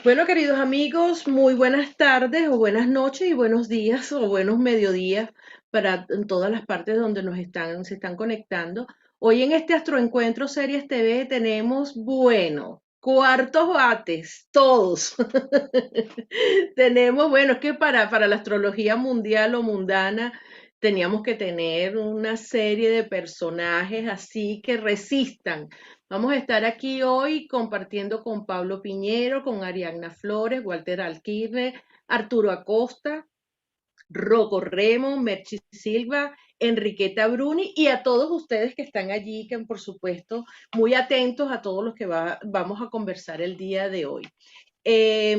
Bueno, queridos amigos, muy buenas tardes o buenas noches y buenos días o buenos mediodías para en todas las partes donde se están conectando. Hoy en este Astroencuentro Series TV tenemos, bueno, cuartos bates, todos. Tenemos, bueno, es que para la astrología mundial o mundana teníamos que tener una serie de personajes así que resistan. Vamos a estar aquí hoy compartiendo con Pablo Piñero, con Ariadna Flores, Walter Alquirre, Arturo Acosta, Rocco Remo, Merchi Silva, Enriqueta Bruni y a todos ustedes que están allí, que por supuesto muy atentos a todos los que vamos a conversar el día de hoy.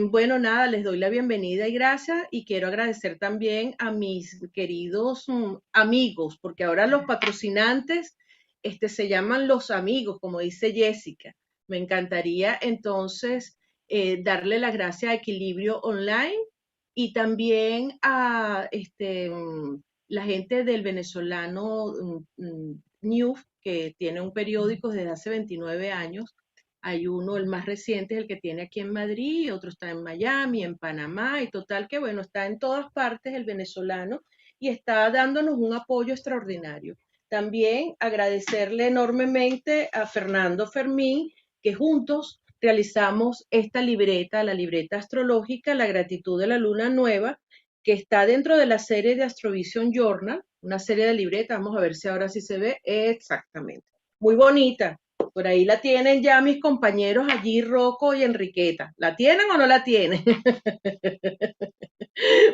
Bueno, nada, les doy la bienvenida y gracias y quiero agradecer también a mis queridos amigos, porque ahora los patrocinantes se llaman los amigos, como dice Jessica. Me encantaría entonces darle las gracias a Equilibrio Online y también a la gente del venezolano News, que tiene un periódico desde hace 29 años. Hay uno, el más reciente, es el que tiene aquí en Madrid, otro está en Miami, en Panamá, y total que bueno, está en todas partes el venezolano y está dándonos un apoyo extraordinario. También agradecerle enormemente a Fernando Fermín, que juntos realizamos esta libreta, la libreta astrológica, La gratitud de la luna nueva, que está dentro de la serie de Astrovision Journal, una serie de libretas, vamos a ver si ahora sí se ve exactamente. Muy bonita, por ahí la tienen ya mis compañeros allí, Rocco y Enriqueta. ¿La tienen o no la tienen?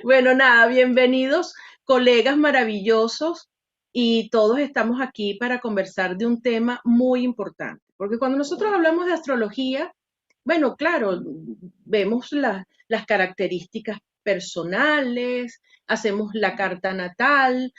Bueno, nada, bienvenidos, colegas maravillosos, y todos estamos aquí para conversar de un tema muy importante. Porque cuando nosotros hablamos de astrología, bueno, claro, vemos las características personales, hacemos la carta natal,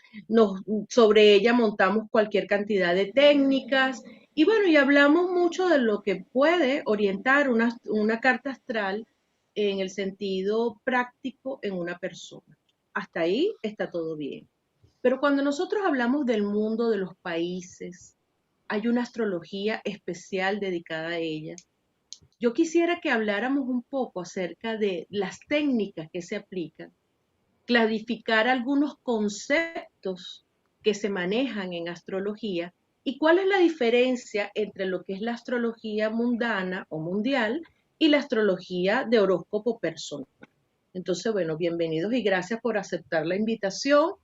sobre ella montamos cualquier cantidad de técnicas y bueno, y hablamos mucho de lo que puede orientar una carta astral en el sentido práctico en una persona. Hasta ahí está todo bien. Pero cuando nosotros hablamos del mundo, de los países, hay una astrología especial dedicada a ella. Yo quisiera que habláramos un poco acerca de las técnicas que se aplican, clarificar algunos conceptos que se manejan en astrología y cuál es la diferencia entre lo que es la astrología mundana o mundial y la astrología de horóscopo personal. Entonces, bueno, bienvenidos y gracias por aceptar la invitación.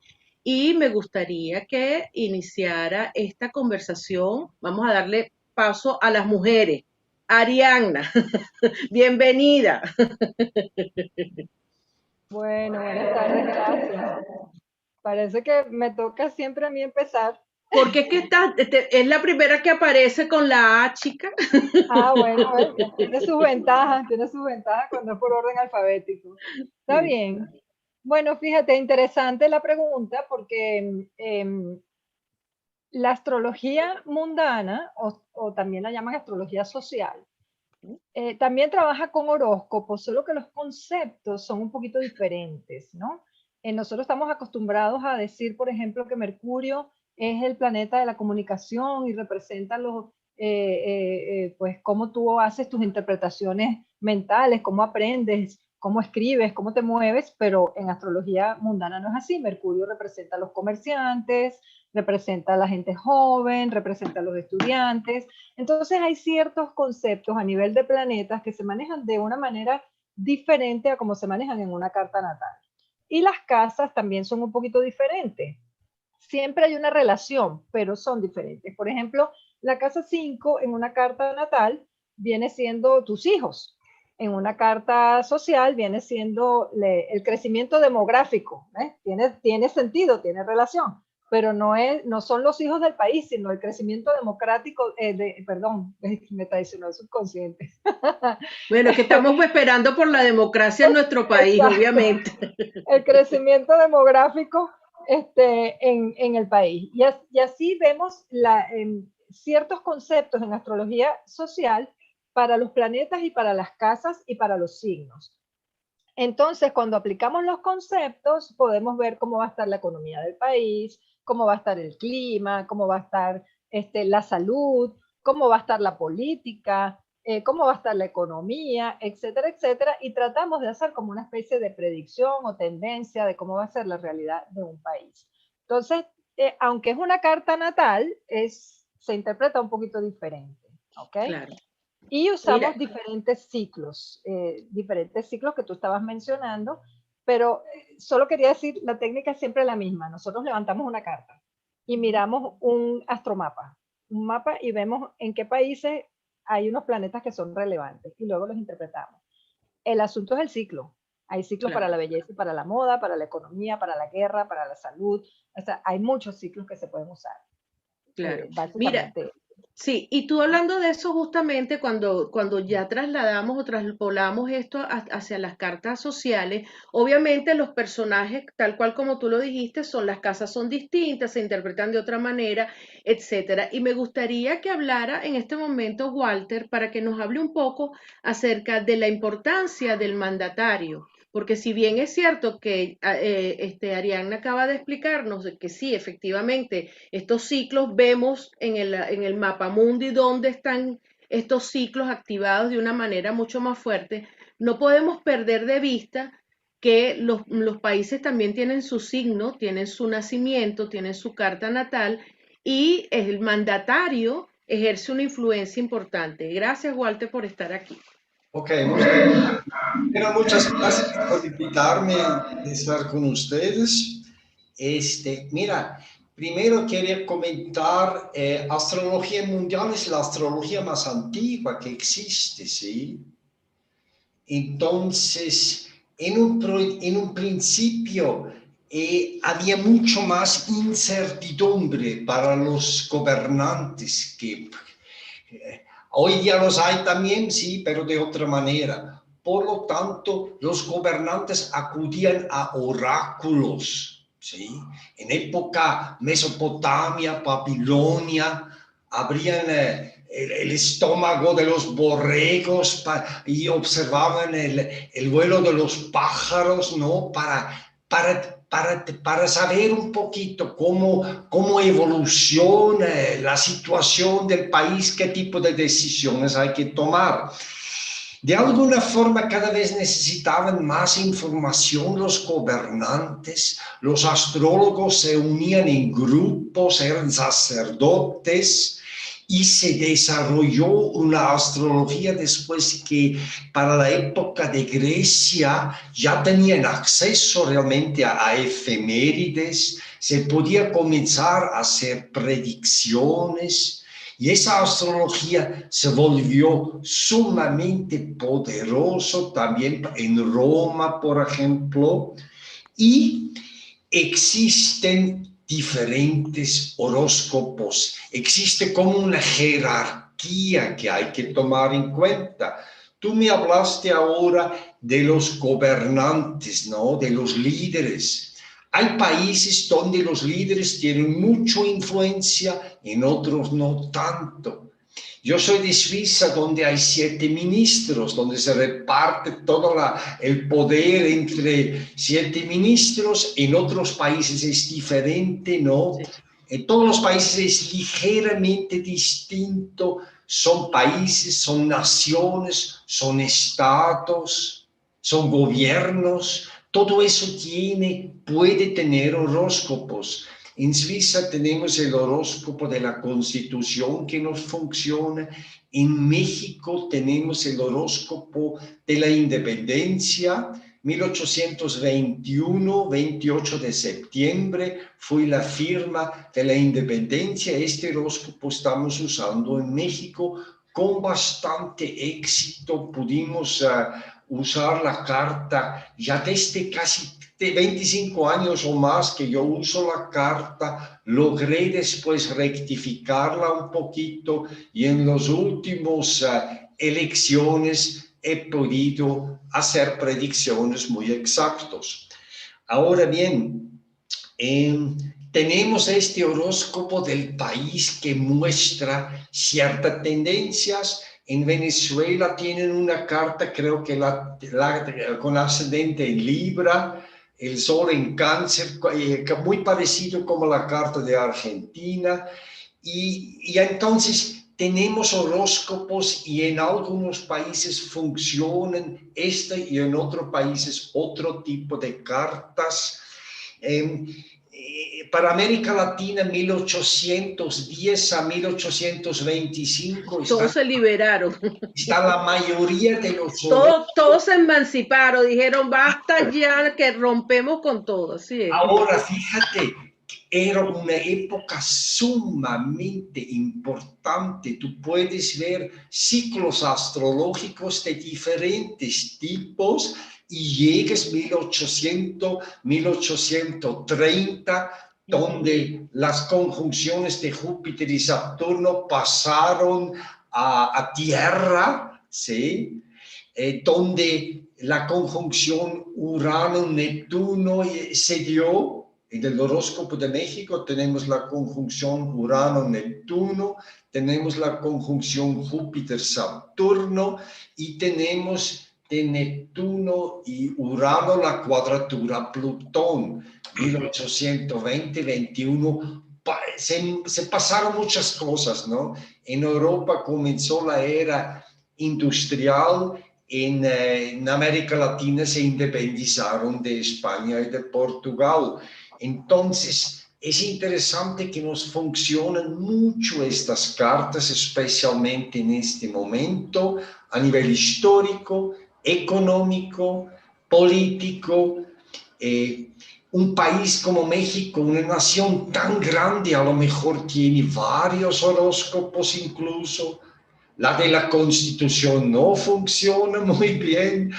Y me gustaría que iniciara esta conversación. Vamos a darle paso a las mujeres. Arianna, bienvenida. Bueno, buenas tardes, gracias. Parece que me toca siempre a mí empezar. Porque es que es la primera que aparece con la A, chica. Bueno, tiene sus ventajas cuando es por orden alfabético. Está Sí. bien. Bueno, fíjate, interesante la pregunta porque la astrología mundana, o también la llaman astrología social, también trabaja con horóscopos, solo que los conceptos son un poquito diferentes, ¿no? Nosotros estamos acostumbrados a decir, por ejemplo, que Mercurio es el planeta de la comunicación y representa pues cómo tú haces tus interpretaciones mentales, cómo aprendes, cómo escribes, cómo te mueves, pero en astrología mundana no es así. Mercurio representa a los comerciantes, representa a la gente joven, representa a los estudiantes. Entonces hay ciertos conceptos a nivel de planetas que se manejan de una manera diferente a como se manejan en una carta natal. Y las casas también son un poquito diferentes. Siempre hay una relación, pero son diferentes. Por ejemplo, la casa 5 en una carta natal viene siendo tus hijos. En una carta social viene siendo el crecimiento demográfico. Tiene sentido, tiene relación, pero no son los hijos del país, sino el crecimiento democrático, perdón, me traicionó el subconsciente. Bueno, que estamos esperando por la democracia en nuestro país, Exacto, obviamente. el crecimiento demográfico en el país. Y así vemos ciertos conceptos en astrología social para los planetas y para las casas y para los signos. Entonces, cuando aplicamos los conceptos, podemos ver cómo va a estar la economía del país, cómo va a estar el clima, cómo va a estar la salud, cómo va a estar la política, cómo va a estar la economía, etcétera, etcétera, y tratamos de hacer como una especie de predicción o tendencia de cómo va a ser la realidad de un país. Entonces, aunque es una carta natal, se interpreta un poquito diferente, ¿ok? Claro. Y Mira, usamos diferentes ciclos que tú estabas mencionando, pero solo quería decir, la técnica es siempre la misma. Nosotros levantamos una carta y miramos un astromapa, un mapa, y vemos en qué países hay unos planetas que son relevantes y luego los interpretamos. El asunto es el ciclo. Hay ciclos para claro, la belleza y para la moda, para la economía, para la guerra, para la salud. O sea, hay muchos ciclos que se pueden usar. claro. Mira, Básicamente. sí, y tú hablando de eso justamente cuando ya trasladamos o traspolamos esto hacia las cartas sociales, obviamente los personajes, tal cual como tú lo dijiste, las casas son distintas, se interpretan de otra manera, etcétera. Y me gustaría que hablara en este momento Walter para que nos hable un poco acerca de la importancia del mandatario. Porque si bien es cierto que Ariadna acaba de explicarnos de que sí, efectivamente, estos ciclos vemos en el mapa mundi dónde están estos ciclos activados de una manera mucho más fuerte, no podemos perder de vista que los países también tienen su signo, tienen su nacimiento, tienen su carta natal y el mandatario ejerce una influencia importante. Gracias, Walter, por estar aquí. Ok, muchas gracias por invitarme a estar con ustedes. Mira, primero quería comentar, astrología mundial es la astrología más antigua que existe, ¿sí? Entonces, en un principio había mucho más incertidumbre para los gobernantes que hoy día los hay también, sí, pero de otra manera. Por lo tanto, los gobernantes acudían a oráculos, ¿sí? En época Mesopotamia, Babilonia, abrían el estómago de los borregos y observaban el vuelo de los pájaros, ¿no? Para saber un poquito cómo evoluciona la situación del país, qué tipo de decisiones hay que tomar. De alguna forma, cada vez necesitaban más información los gobernantes, los astrólogos se unían en grupos, eran sacerdotes, y se desarrolló una astrología después que para la época de Grecia ya tenían acceso realmente a efemérides, se podía comenzar a hacer predicciones, y esa astrología se volvió sumamente poderoso también en Roma, por ejemplo, y existen diferentes horóscopos, existe como una jerarquía que hay que tomar en cuenta. Tú me hablaste ahora de los gobernantes, ¿no? De los líderes. Hay países donde los líderes tienen mucha influencia, en otros no tanto. Yo soy de Suiza, donde hay 7 ministros, donde se reparte todo el poder entre 7 ministros. En otros países es diferente, ¿no? Sí. En todos los países es ligeramente distinto. Son países, son naciones, son estados, son gobiernos. Todo eso puede tener horóscopos. En Suiza tenemos el horóscopo de la Constitución que nos funciona. En México tenemos el horóscopo de la independencia. 1821, 28 de septiembre, fue la firma de la independencia. Este horóscopo estamos usando en México con bastante éxito. Pudimos usar la carta ya desde casi 25 años o más que yo uso la carta, logré después rectificarla un poquito y en las últimas elecciones he podido hacer predicciones muy exactas. Ahora bien, tenemos este horóscopo del país que muestra ciertas tendencias. En Venezuela tienen una carta, creo que con ascendente en Libra, el sol en Cáncer, muy parecido como la carta de Argentina. Y entonces tenemos horóscopos y en algunos países funcionan y en otros países otro tipo de cartas. Para América Latina, 1810 a 1825 Todos se liberaron. está la mayoría de los Todos se emanciparon, dijeron basta ya que rompemos con todo. Así es. Ahora, fíjate, era una época sumamente importante. Tú puedes ver ciclos astrológicos de diferentes tipos y llegas 1800, 1830, donde las conjunciones de Júpiter y Saturno pasaron a Tierra, ¿sí? Donde la conjunción Urano-Neptuno se dio. En el horóscopo de México tenemos la conjunción Urano-Neptuno, tenemos la conjunción Júpiter-Saturno y tenemos de Neptuno y Urano la cuadratura Plutón, 1820-21. Se pasaron muchas cosas, ¿no? En Europa comenzó la era industrial. En América Latina se independizaron de España y de Portugal. Entonces, es interesante que nos funcionan mucho estas cartas, especialmente en este momento, a nivel histórico, económico, político. Un país como México, una nación tan grande, a lo mejor tiene varios horóscopos incluso. La de la Constitución no funciona muy bien.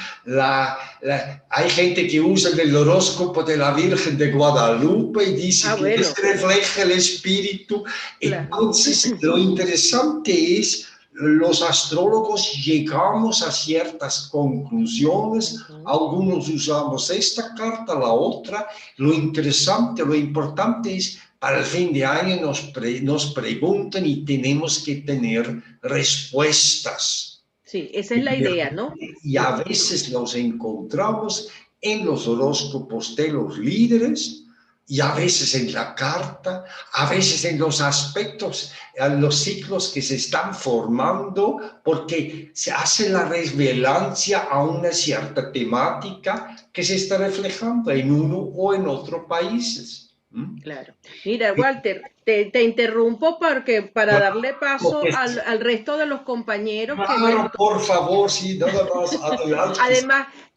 Hay gente que usa el horóscopo de la Virgen de Guadalupe y dice que bueno. refleja el espíritu. Claro. Entonces, lo interesante es, los astrólogos llegamos a ciertas conclusiones. Algunos usamos esta carta, la otra. Lo importante es, para el fin de año nos preguntan y tenemos que tener respuestas. Sí, esa es la idea, ¿no? Y a veces los encontramos en los horóscopos de los líderes, y a veces en la carta, a veces en los aspectos, en los ciclos que se están formando, porque se hace la revelancia a una cierta temática que se está reflejando en uno o en otro país. Claro. Mira, Walter, te interrumpo para darle paso al resto de los compañeros. Claro, por favor, sí, nada más. Adelante.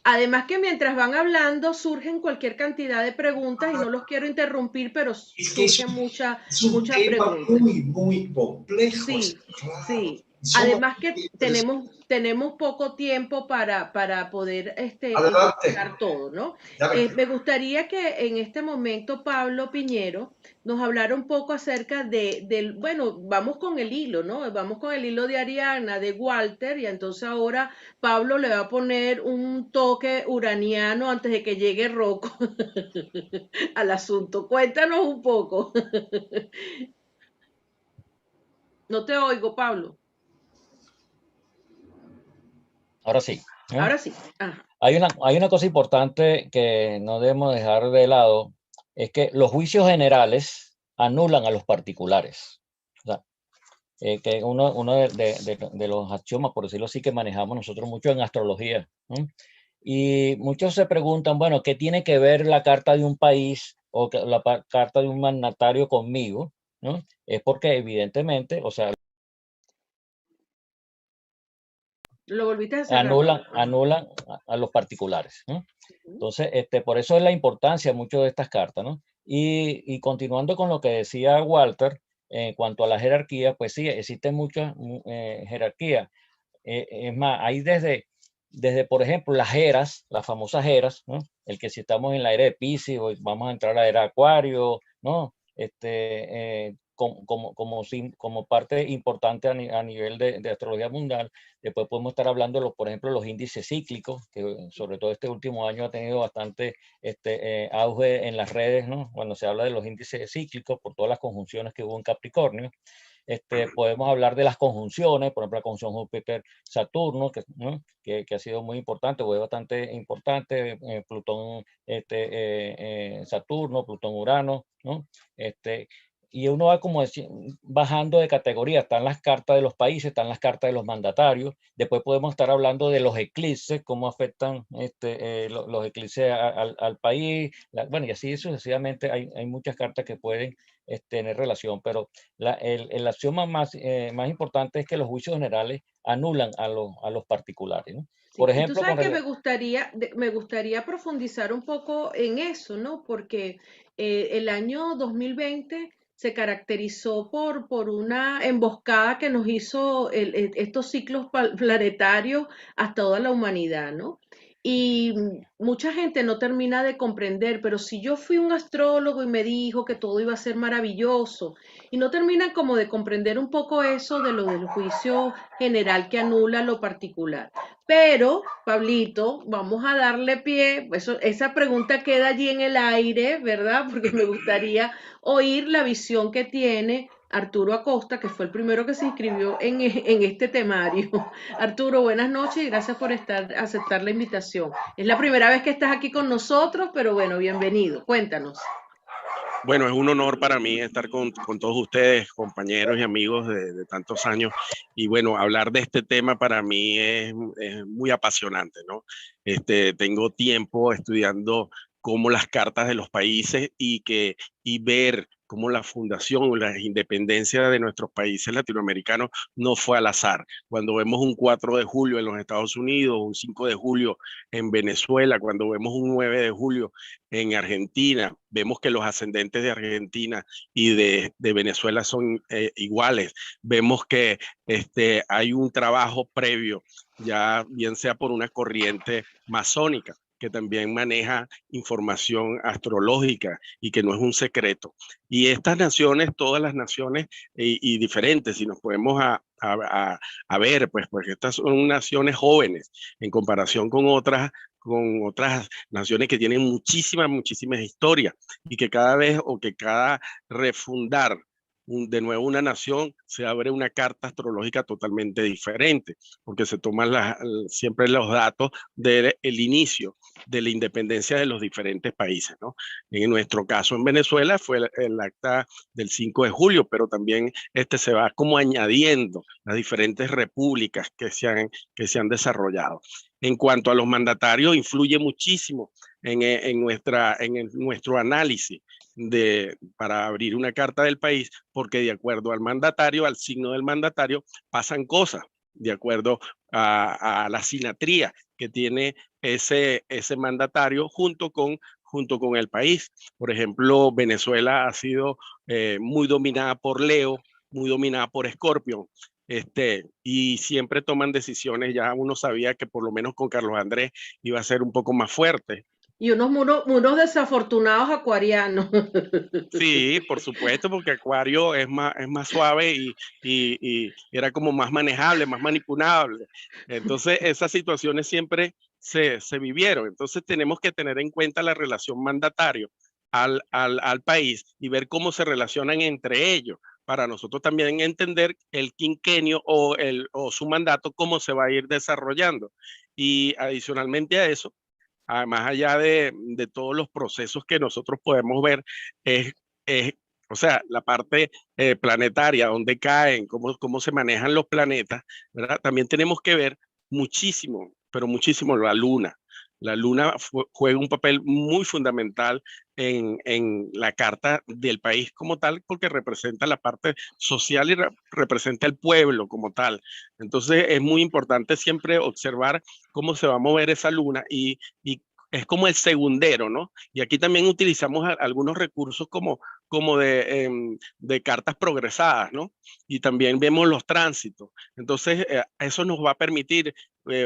Además que mientras van hablando surgen cualquier cantidad de preguntas y no los quiero interrumpir, pero surgen muchas preguntas. Muy complejo. Sí, claro. Sí. Además que tenemos poco tiempo para poder explicar todo, ¿no? Me gustaría que en este momento Pablo Piñero nos hablara un poco acerca bueno, vamos con el hilo, ¿no? Vamos con el hilo de Ariana, de Walter, y entonces ahora Pablo le va a poner un toque uraniano antes de que llegue Rocco al asunto. Cuéntanos un poco. No te oigo, Pablo. Ahora sí. ¿Eh? Ahora sí. Ajá. Hay una cosa importante que no debemos dejar de lado, es que los juicios generales anulan a los particulares. O sea, que uno de los axiomas, por decirlo así, que manejamos nosotros mucho en astrología, ¿no? Y muchos se preguntan, bueno, ¿qué tiene que ver la carta de un país o la carta de un mandatario conmigo? ¿No? Es porque evidentemente, o sea, lo volviste a cerrar. anulan a los particulares, ¿no? Entonces, por eso es la importancia mucho de estas cartas, ¿no? Y continuando con lo que decía Walter, en cuanto a la jerarquía, pues sí, existen muchas jerarquías. Es más, hay desde, por ejemplo, las eras, las famosas eras, ¿no? El que si estamos en la era de Piscis, vamos a entrar a la era de Acuario, ¿no? Como parte importante a nivel de astrología mundial. Después podemos estar hablando, por ejemplo, los índices cíclicos, que sobre todo este último año ha tenido bastante auge en las redes, ¿no? Cuando se habla de los índices cíclicos, por todas las conjunciones que hubo en Capricornio. Podemos hablar de las conjunciones, por ejemplo, la conjunción Júpiter-Saturno, ¿no? que ha sido muy importante, o es bastante importante, Plutón-Saturno, Plutón-Urano, ¿no? y uno va como bajando de categoría. Están las cartas de los países, están las cartas de los mandatarios. Después podemos estar hablando de los eclipses, cómo afectan los eclipses al país. Bueno, y así sucesivamente hay muchas cartas que pueden tener relación, pero la acción más importante es que los juicios generales anulan a los particulares, ¿no? Sí, Por y tú ejemplo, sabes que me gustaría profundizar un poco en eso, ¿no? Porque el año 2020 se caracterizó por una emboscada que nos hizo estos ciclos planetarios a toda la humanidad, ¿no? Y mucha gente no termina de comprender, pero si yo fui un astrólogo y me dijo que todo iba a ser maravilloso, y no terminan como de comprender un poco eso de lo del juicio general que anula lo particular. Pero, Pablito, vamos a darle pie, esa pregunta queda allí en el aire, ¿verdad? Porque me gustaría oír la visión que tiene Arturo Acosta, que fue el primero que se inscribió en este temario. Arturo, buenas noches y gracias por aceptar la invitación. Es la primera vez que estás aquí con nosotros, pero bueno, bienvenido. Cuéntanos. Bueno, es un honor para mí estar con todos ustedes, compañeros y amigos de tantos años. Y bueno, hablar de este tema para mí es muy apasionante, ¿no? Tengo tiempo estudiando cómo las cartas de los países y ver cómo la fundación o la independencia de nuestros países latinoamericanos no fue al azar. Cuando vemos un 4 de julio en los Estados Unidos, un 5 de julio en Venezuela, cuando vemos un 9 de julio en Argentina, vemos que los ascendentes de Argentina y de Venezuela son iguales. Vemos que hay un trabajo previo, ya bien sea por una corriente masónica, que también maneja información astrológica y que no es un secreto. Y estas naciones, todas las naciones y diferentes, si nos podemos a ver, pues porque estas son naciones jóvenes en comparación con otras naciones que tienen muchísimas historias y que cada vez o que cada refundar de nuevo una nación se abre una carta astrológica totalmente diferente, porque se toman siempre los datos del inicio de la independencia de los diferentes países, ¿no? En nuestro caso en Venezuela fue el acta del 5 de julio, pero también se va como añadiendo las diferentes repúblicas que se han desarrollado. En cuanto a los mandatarios, influye muchísimo en nuestro análisis para abrir una carta del país, porque de acuerdo al mandatario, al signo del mandatario, pasan cosas, de acuerdo a la sinatría que tiene ese mandatario junto con el país. Por ejemplo, Venezuela ha sido muy dominada por Leo, muy dominada por Escorpio. Y siempre toman decisiones, ya uno sabía que por lo menos con Carlos Andrés iba a ser un poco más fuerte. Y unos desafortunados acuarianos. Sí, por supuesto, porque Acuario es más suave y era como más manejable, más manipulable. Entonces, esas situaciones siempre se vivieron. Entonces, tenemos que tener en cuenta la relación mandatario al país y ver cómo se relacionan entre ellos, para nosotros también entender el quinquenio o su mandato, cómo se va a ir desarrollando. Y adicionalmente a eso, más allá de todos los procesos que nosotros podemos ver, es o sea, la parte planetaria, dónde caen, cómo se manejan los planetas, ¿verdad? También tenemos que ver muchísimo, pero muchísimo la luna. La luna juega un papel muy fundamental en la carta del país como tal, porque representa la parte social y representa el pueblo como tal. Entonces es muy importante siempre observar cómo se va a mover esa luna y es como el segundero, ¿no? Y aquí también utilizamos algunos recursos como de cartas progresadas, ¿no? Y también vemos los tránsitos. Entonces, eso nos va a permitir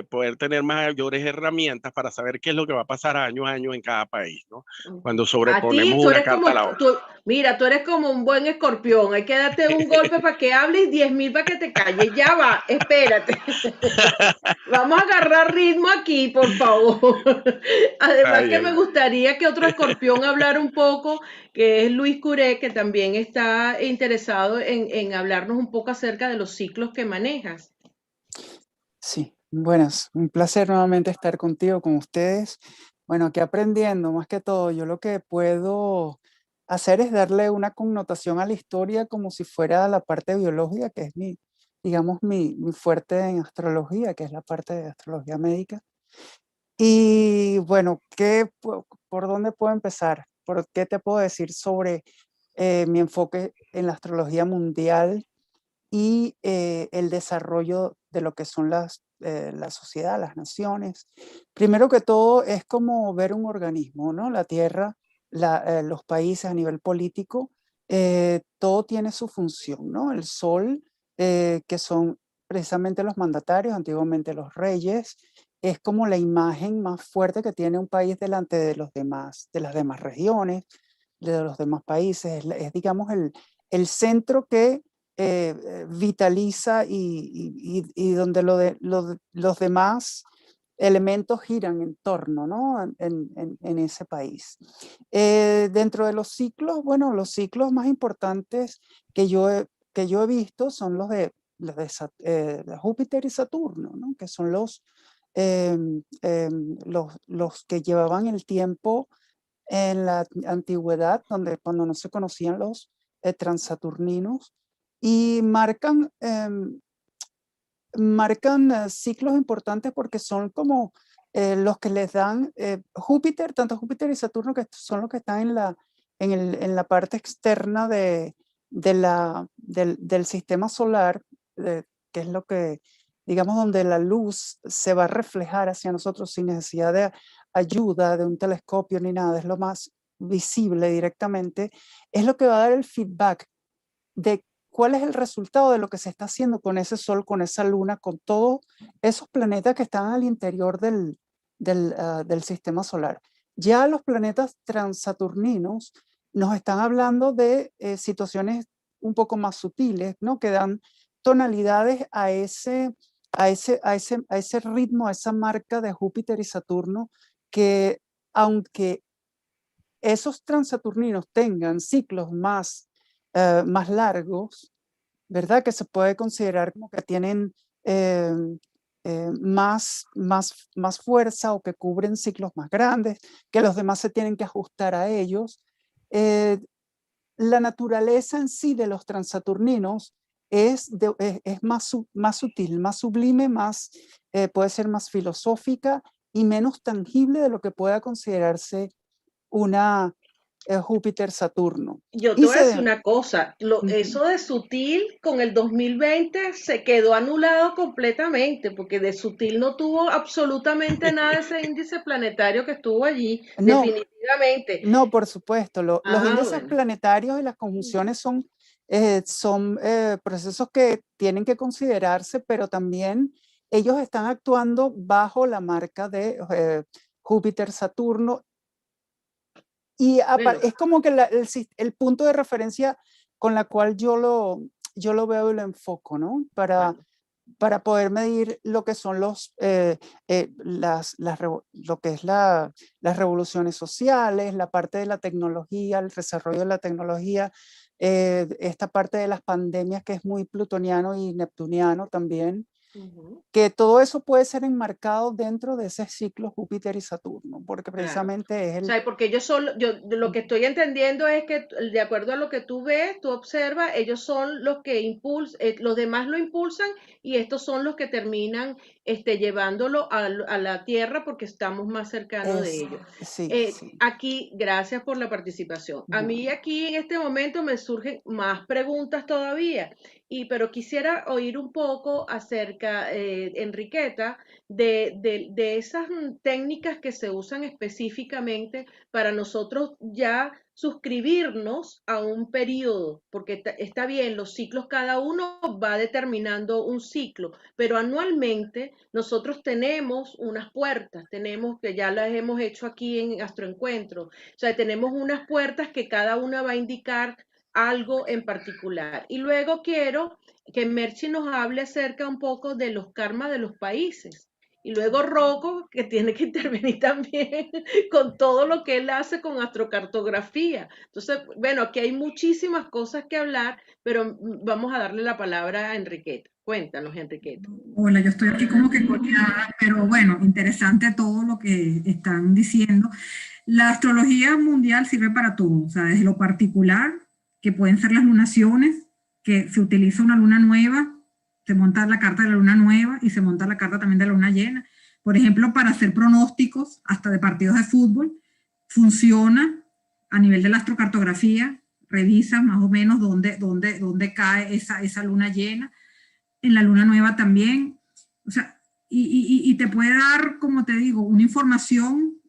poder tener mayores herramientas para saber qué es lo que va a pasar año a año en cada país, ¿no? Cuando A ti, sobreponemos tú una eres carta a la otra. mira, tú eres como un buen escorpión. Hay que darte un golpe para que hables y 10.000 para que te calles. Ya va, espérate. Vamos a agarrar ritmo aquí, por favor. Además Ay, que me gustaría que otro escorpión hablara un poco, que es Luis Curé, que también está interesado en hablarnos un poco acerca de los ciclos que manejas. Sí, buenas, un placer nuevamente estar contigo, con ustedes. Bueno, aquí aprendiendo, más que todo, yo lo que puedo hacer es darle una connotación a la historia como si fuera la parte biológica, que es digamos, mi fuerte en astrología, que es la parte de astrología médica. Y bueno, ¿por dónde puedo empezar? ¿Por qué te puedo decir sobre mi enfoque en la astrología mundial y el desarrollo de lo que son la sociedad, las naciones? Primero que todo, es como ver un organismo, ¿no? La Tierra, los países a nivel político, todo tiene su función, ¿no? El Sol, que son precisamente los mandatarios, antiguamente los reyes, es como la imagen más fuerte que tiene un país delante de los demás, de las demás regiones, de los demás países. Digamos, el centro que vitaliza y donde los demás elementos giran en torno, ¿no? En ese país. Dentro de los ciclos, bueno, los ciclos más importantes que yo he visto son los de Júpiter y Saturno, ¿no? Que son los que llevaban el tiempo en la antigüedad, cuando no se conocían los transaturninos, y marcan ciclos importantes porque son como los que les dan Júpiter, tanto Júpiter y Saturno, que son los que están en la parte externa del sistema solar, que es lo que, digamos, donde la luz se va a reflejar hacia nosotros sin necesidad de ayuda de un telescopio ni nada, es lo más visible directamente, es lo que va a dar el feedback de cuál es el resultado de lo que se está haciendo con ese Sol, con esa Luna, con todos esos planetas que están al interior del sistema solar. Ya los planetas transaturninos nos están hablando de situaciones un poco más sutiles, ¿no? Que dan tonalidades a ese ritmo, a esa marca de Júpiter y Saturno, que aunque esos transaturninos tengan ciclos más largos, ¿verdad? Que se puede considerar como que tienen más fuerza o que cubren ciclos más grandes, que los demás se tienen que ajustar a ellos. La naturaleza en sí de los transaturninos es más sutil, más sublime, puede ser más filosófica y menos tangible de lo que pueda considerarse una Júpiter-Saturno. Yo te voy a decir una cosa, eso de sutil con el 2020 se quedó anulado completamente, porque de sutil no tuvo absolutamente nada ese índice planetario que estuvo allí, No, definitivamente. No, por supuesto, los índices bueno. planetarios y las conjunciones son procesos que tienen que considerarse, pero también ellos están actuando bajo la marca de Júpiter-Saturno. Y Bueno, es como que el punto de referencia con la cual yo lo veo y lo enfoco, ¿no? Para poder medir lo que son lo que es las revoluciones sociales, la parte de la tecnología, el desarrollo de la tecnología, esta parte de las pandemias que es muy plutoniano y neptuniano también, que todo eso puede ser enmarcado dentro de ese ciclo Júpiter y Saturno, porque precisamente es o sea, porque ellos son, yo lo que estoy entendiendo es que de acuerdo a lo que tú ves, tú observas, ellos son los que impulsan, los demás lo impulsan y estos son los que terminan llevándolo a la Tierra porque estamos más cercanos de ellos. Sí, sí. Aquí, gracias por la participación. A mí aquí en este momento me surgen más preguntas todavía, pero quisiera oír un poco acerca, Enriqueta, de esas técnicas que se usan específicamente para nosotros ya suscribirnos a un periodo, porque está bien, los ciclos, cada uno va determinando un ciclo, pero anualmente nosotros tenemos unas puertas, tenemos que ya las hemos hecho aquí en Astroencuentro, o sea, tenemos unas puertas que cada una va a indicar algo en particular. Y luego quiero que Merchi nos hable acerca un poco de los karmas de los países. Y luego Rocco, que tiene que intervenir también con todo lo que él hace con astrocartografía. Entonces, bueno, aquí hay muchísimas cosas que hablar, pero vamos a darle la palabra a Enriqueta. Cuéntanos, Enriqueta. Hola, yo estoy aquí como que coordinada, pero bueno, interesante todo lo que están diciendo. La astrología mundial sirve para todo, o sea, desde lo particular, que pueden ser las lunaciones, que se utiliza una luna nueva, se monta la carta de la luna nueva y se monta la carta también de la luna llena. Por ejemplo, para hacer pronósticos, hasta de partidos de fútbol, funciona a nivel de la astrocartografía, revisa más o menos dónde cae esa luna llena. En la luna nueva también, o sea, y te puede dar, como te digo, una información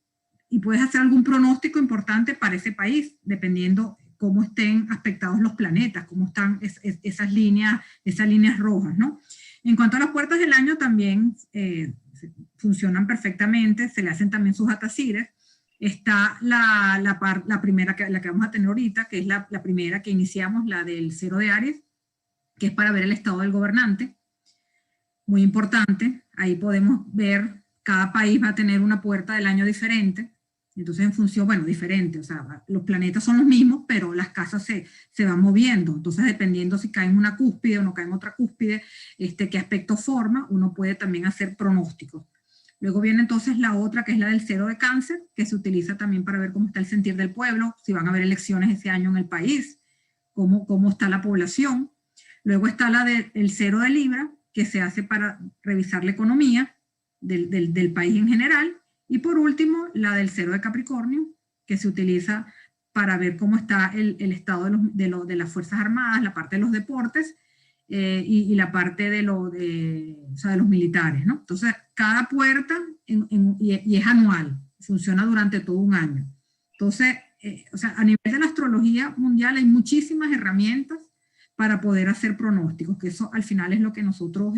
y puedes hacer algún pronóstico importante para ese país, dependiendo cómo estén aspectados los planetas, cómo están esas líneas rojas, ¿no? En cuanto a las puertas del año también funcionan perfectamente, se le hacen también sus atasires. Está la primera, la que vamos a tener ahorita, que es la primera que iniciamos, la del 0 de Aries, que es para ver el estado del gobernante. Muy importante, ahí podemos ver, cada país va a tener una puerta del año diferente, entonces en función, bueno, diferente, o sea, los planetas son los mismos, pero las casas se van moviendo, entonces dependiendo si cae en una cúspide o no cae en otra cúspide, qué aspecto forma, uno puede también hacer pronósticos. Luego viene entonces la otra, que es la del 0 de Cáncer, que se utiliza también para ver cómo está el sentir del pueblo, si van a haber elecciones ese año en el país, cómo está la población. Luego está la del 0 de Libra, que se hace para revisar la economía del país en general. Y por último, la del 0 de Capricornio, que se utiliza para ver cómo está el estado de las Fuerzas Armadas, la parte de los deportes y la parte de los militares, ¿no? Entonces, cada puerta, y es anual, funciona durante todo un año. Entonces, o sea, a nivel de la astrología mundial hay muchísimas herramientas para poder hacer pronósticos, que eso al final es lo que nosotros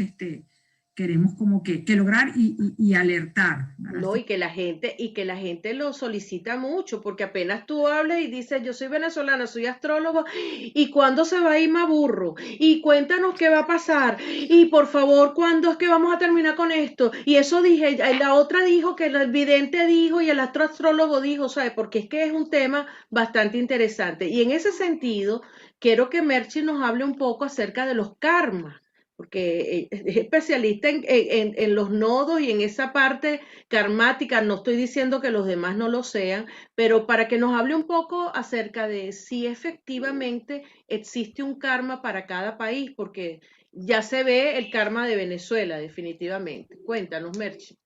queremos como que lograr y alertar, ¿verdad? No, y que la gente lo solicita mucho, porque apenas tú hablas y dices, yo soy venezolana, soy astrólogo, ¿y cuándo se va a ir Maburro? Y cuéntanos qué va a pasar, y por favor, ¿cuándo es que vamos a terminar con esto? Y eso dije, la otra dijo, que el vidente dijo, y el astrólogo dijo, ¿sabes? Porque es que es un tema bastante interesante. Y en ese sentido, quiero que Merchi nos hable un poco acerca de los karmas, porque es especialista en los nodos y en esa parte karmática. No estoy diciendo que los demás no lo sean, pero para que nos hable un poco acerca de si efectivamente existe un karma para cada país, porque ya se ve el karma de Venezuela, definitivamente. Cuéntanos, Merchi.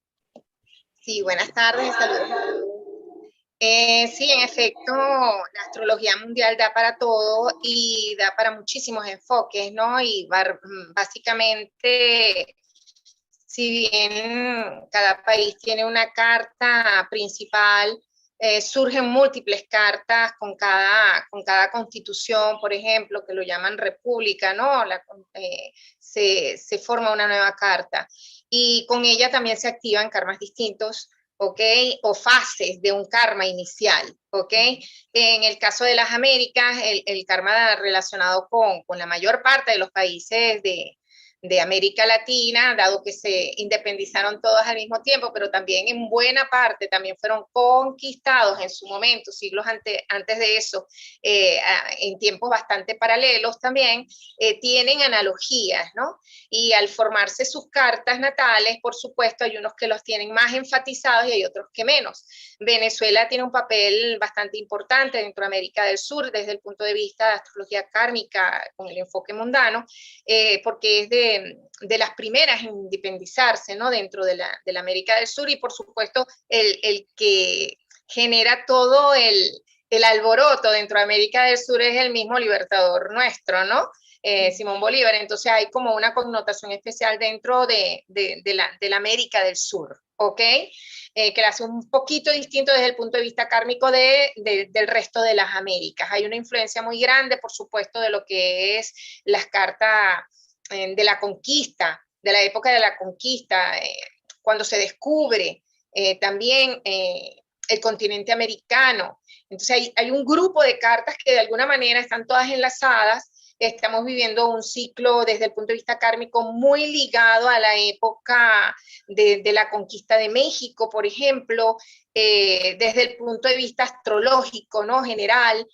Sí, buenas tardes, saludos a todos. Sí, en efecto, la astrología mundial da para todo y da para muchísimos enfoques, ¿no? Y básicamente, si bien cada país tiene una carta principal, surgen múltiples cartas con cada constitución, por ejemplo, que lo llaman república, ¿no? Se forma una nueva carta y con ella también se activan karmas distintos, ¿ok? O fases de un karma inicial, ¿ok? En el caso de las Américas, el karma relacionado con la mayor parte de los países de América Latina, dado que se independizaron todos al mismo tiempo, pero también en buena parte también fueron conquistados en su momento, siglos antes de eso, en tiempos bastante paralelos también, tienen analogías, ¿no? Y al formarse sus cartas natales, por supuesto, hay unos que los tienen más enfatizados y hay otros que menos. Venezuela tiene un papel bastante importante dentro de América del Sur desde el punto de vista de astrología kármica con el enfoque mundano, porque es de las primeras en independizarse, ¿no? Dentro de la América del Sur y por supuesto el que genera todo el alboroto dentro de América del Sur es el mismo libertador nuestro, ¿no? Simón Bolívar. Entonces hay como una connotación especial dentro de la América del Sur, ¿ok? Que la hace un poquito distinto desde el punto de vista kármico del resto de las Américas. Hay una influencia muy grande, por supuesto, de lo que es las cartas de la conquista, de la época de la conquista, cuando se descubre también el continente americano. Entonces hay un grupo de cartas que de alguna manera están todas enlazadas. Estamos viviendo un ciclo desde el punto de vista kármico muy ligado a la época de la conquista de México, por ejemplo, desde el punto de vista astrológico, ¿no? General,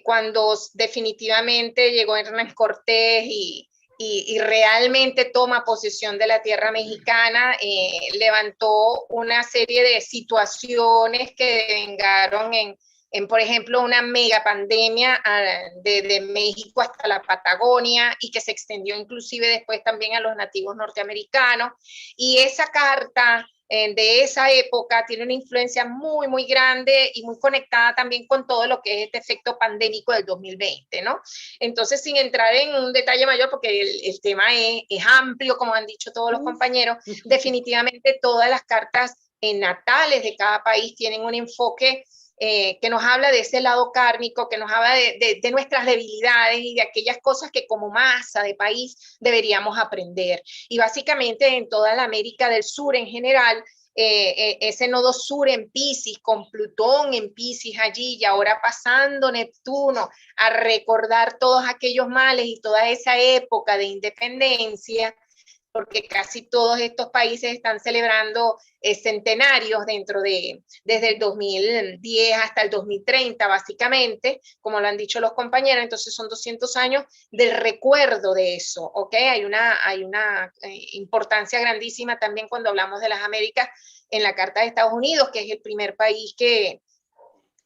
cuando definitivamente llegó Hernán Cortés y y realmente toma posesión de la tierra mexicana, levantó una serie de situaciones que vengaron en, por ejemplo, una mega pandemia de México hasta la Patagonia y que se extendió inclusive después también a los nativos norteamericanos. Y esa carta de esa época tiene una influencia muy, muy grande y muy conectada también con todo lo que es este efecto pandémico del 2020, ¿no? Entonces, sin entrar en un detalle mayor, porque el tema es amplio, como han dicho todos los compañeros, definitivamente todas las cartas natales de cada país tienen un enfoque que nos habla de ese lado kármico, que nos habla de nuestras debilidades y de aquellas cosas que como masa de país deberíamos aprender. Y básicamente en toda la América del Sur en general, ese nodo sur en Piscis, con Plutón en Piscis allí y ahora pasando Neptuno a recordar todos aquellos males y toda esa época de independencia, porque casi todos estos países están celebrando centenarios desde el 2010 hasta el 2030, básicamente, como lo han dicho los compañeros, entonces son 200 años del recuerdo de eso, ¿ok? Hay una importancia grandísima también cuando hablamos de las Américas en la Carta de Estados Unidos, que es el primer país que,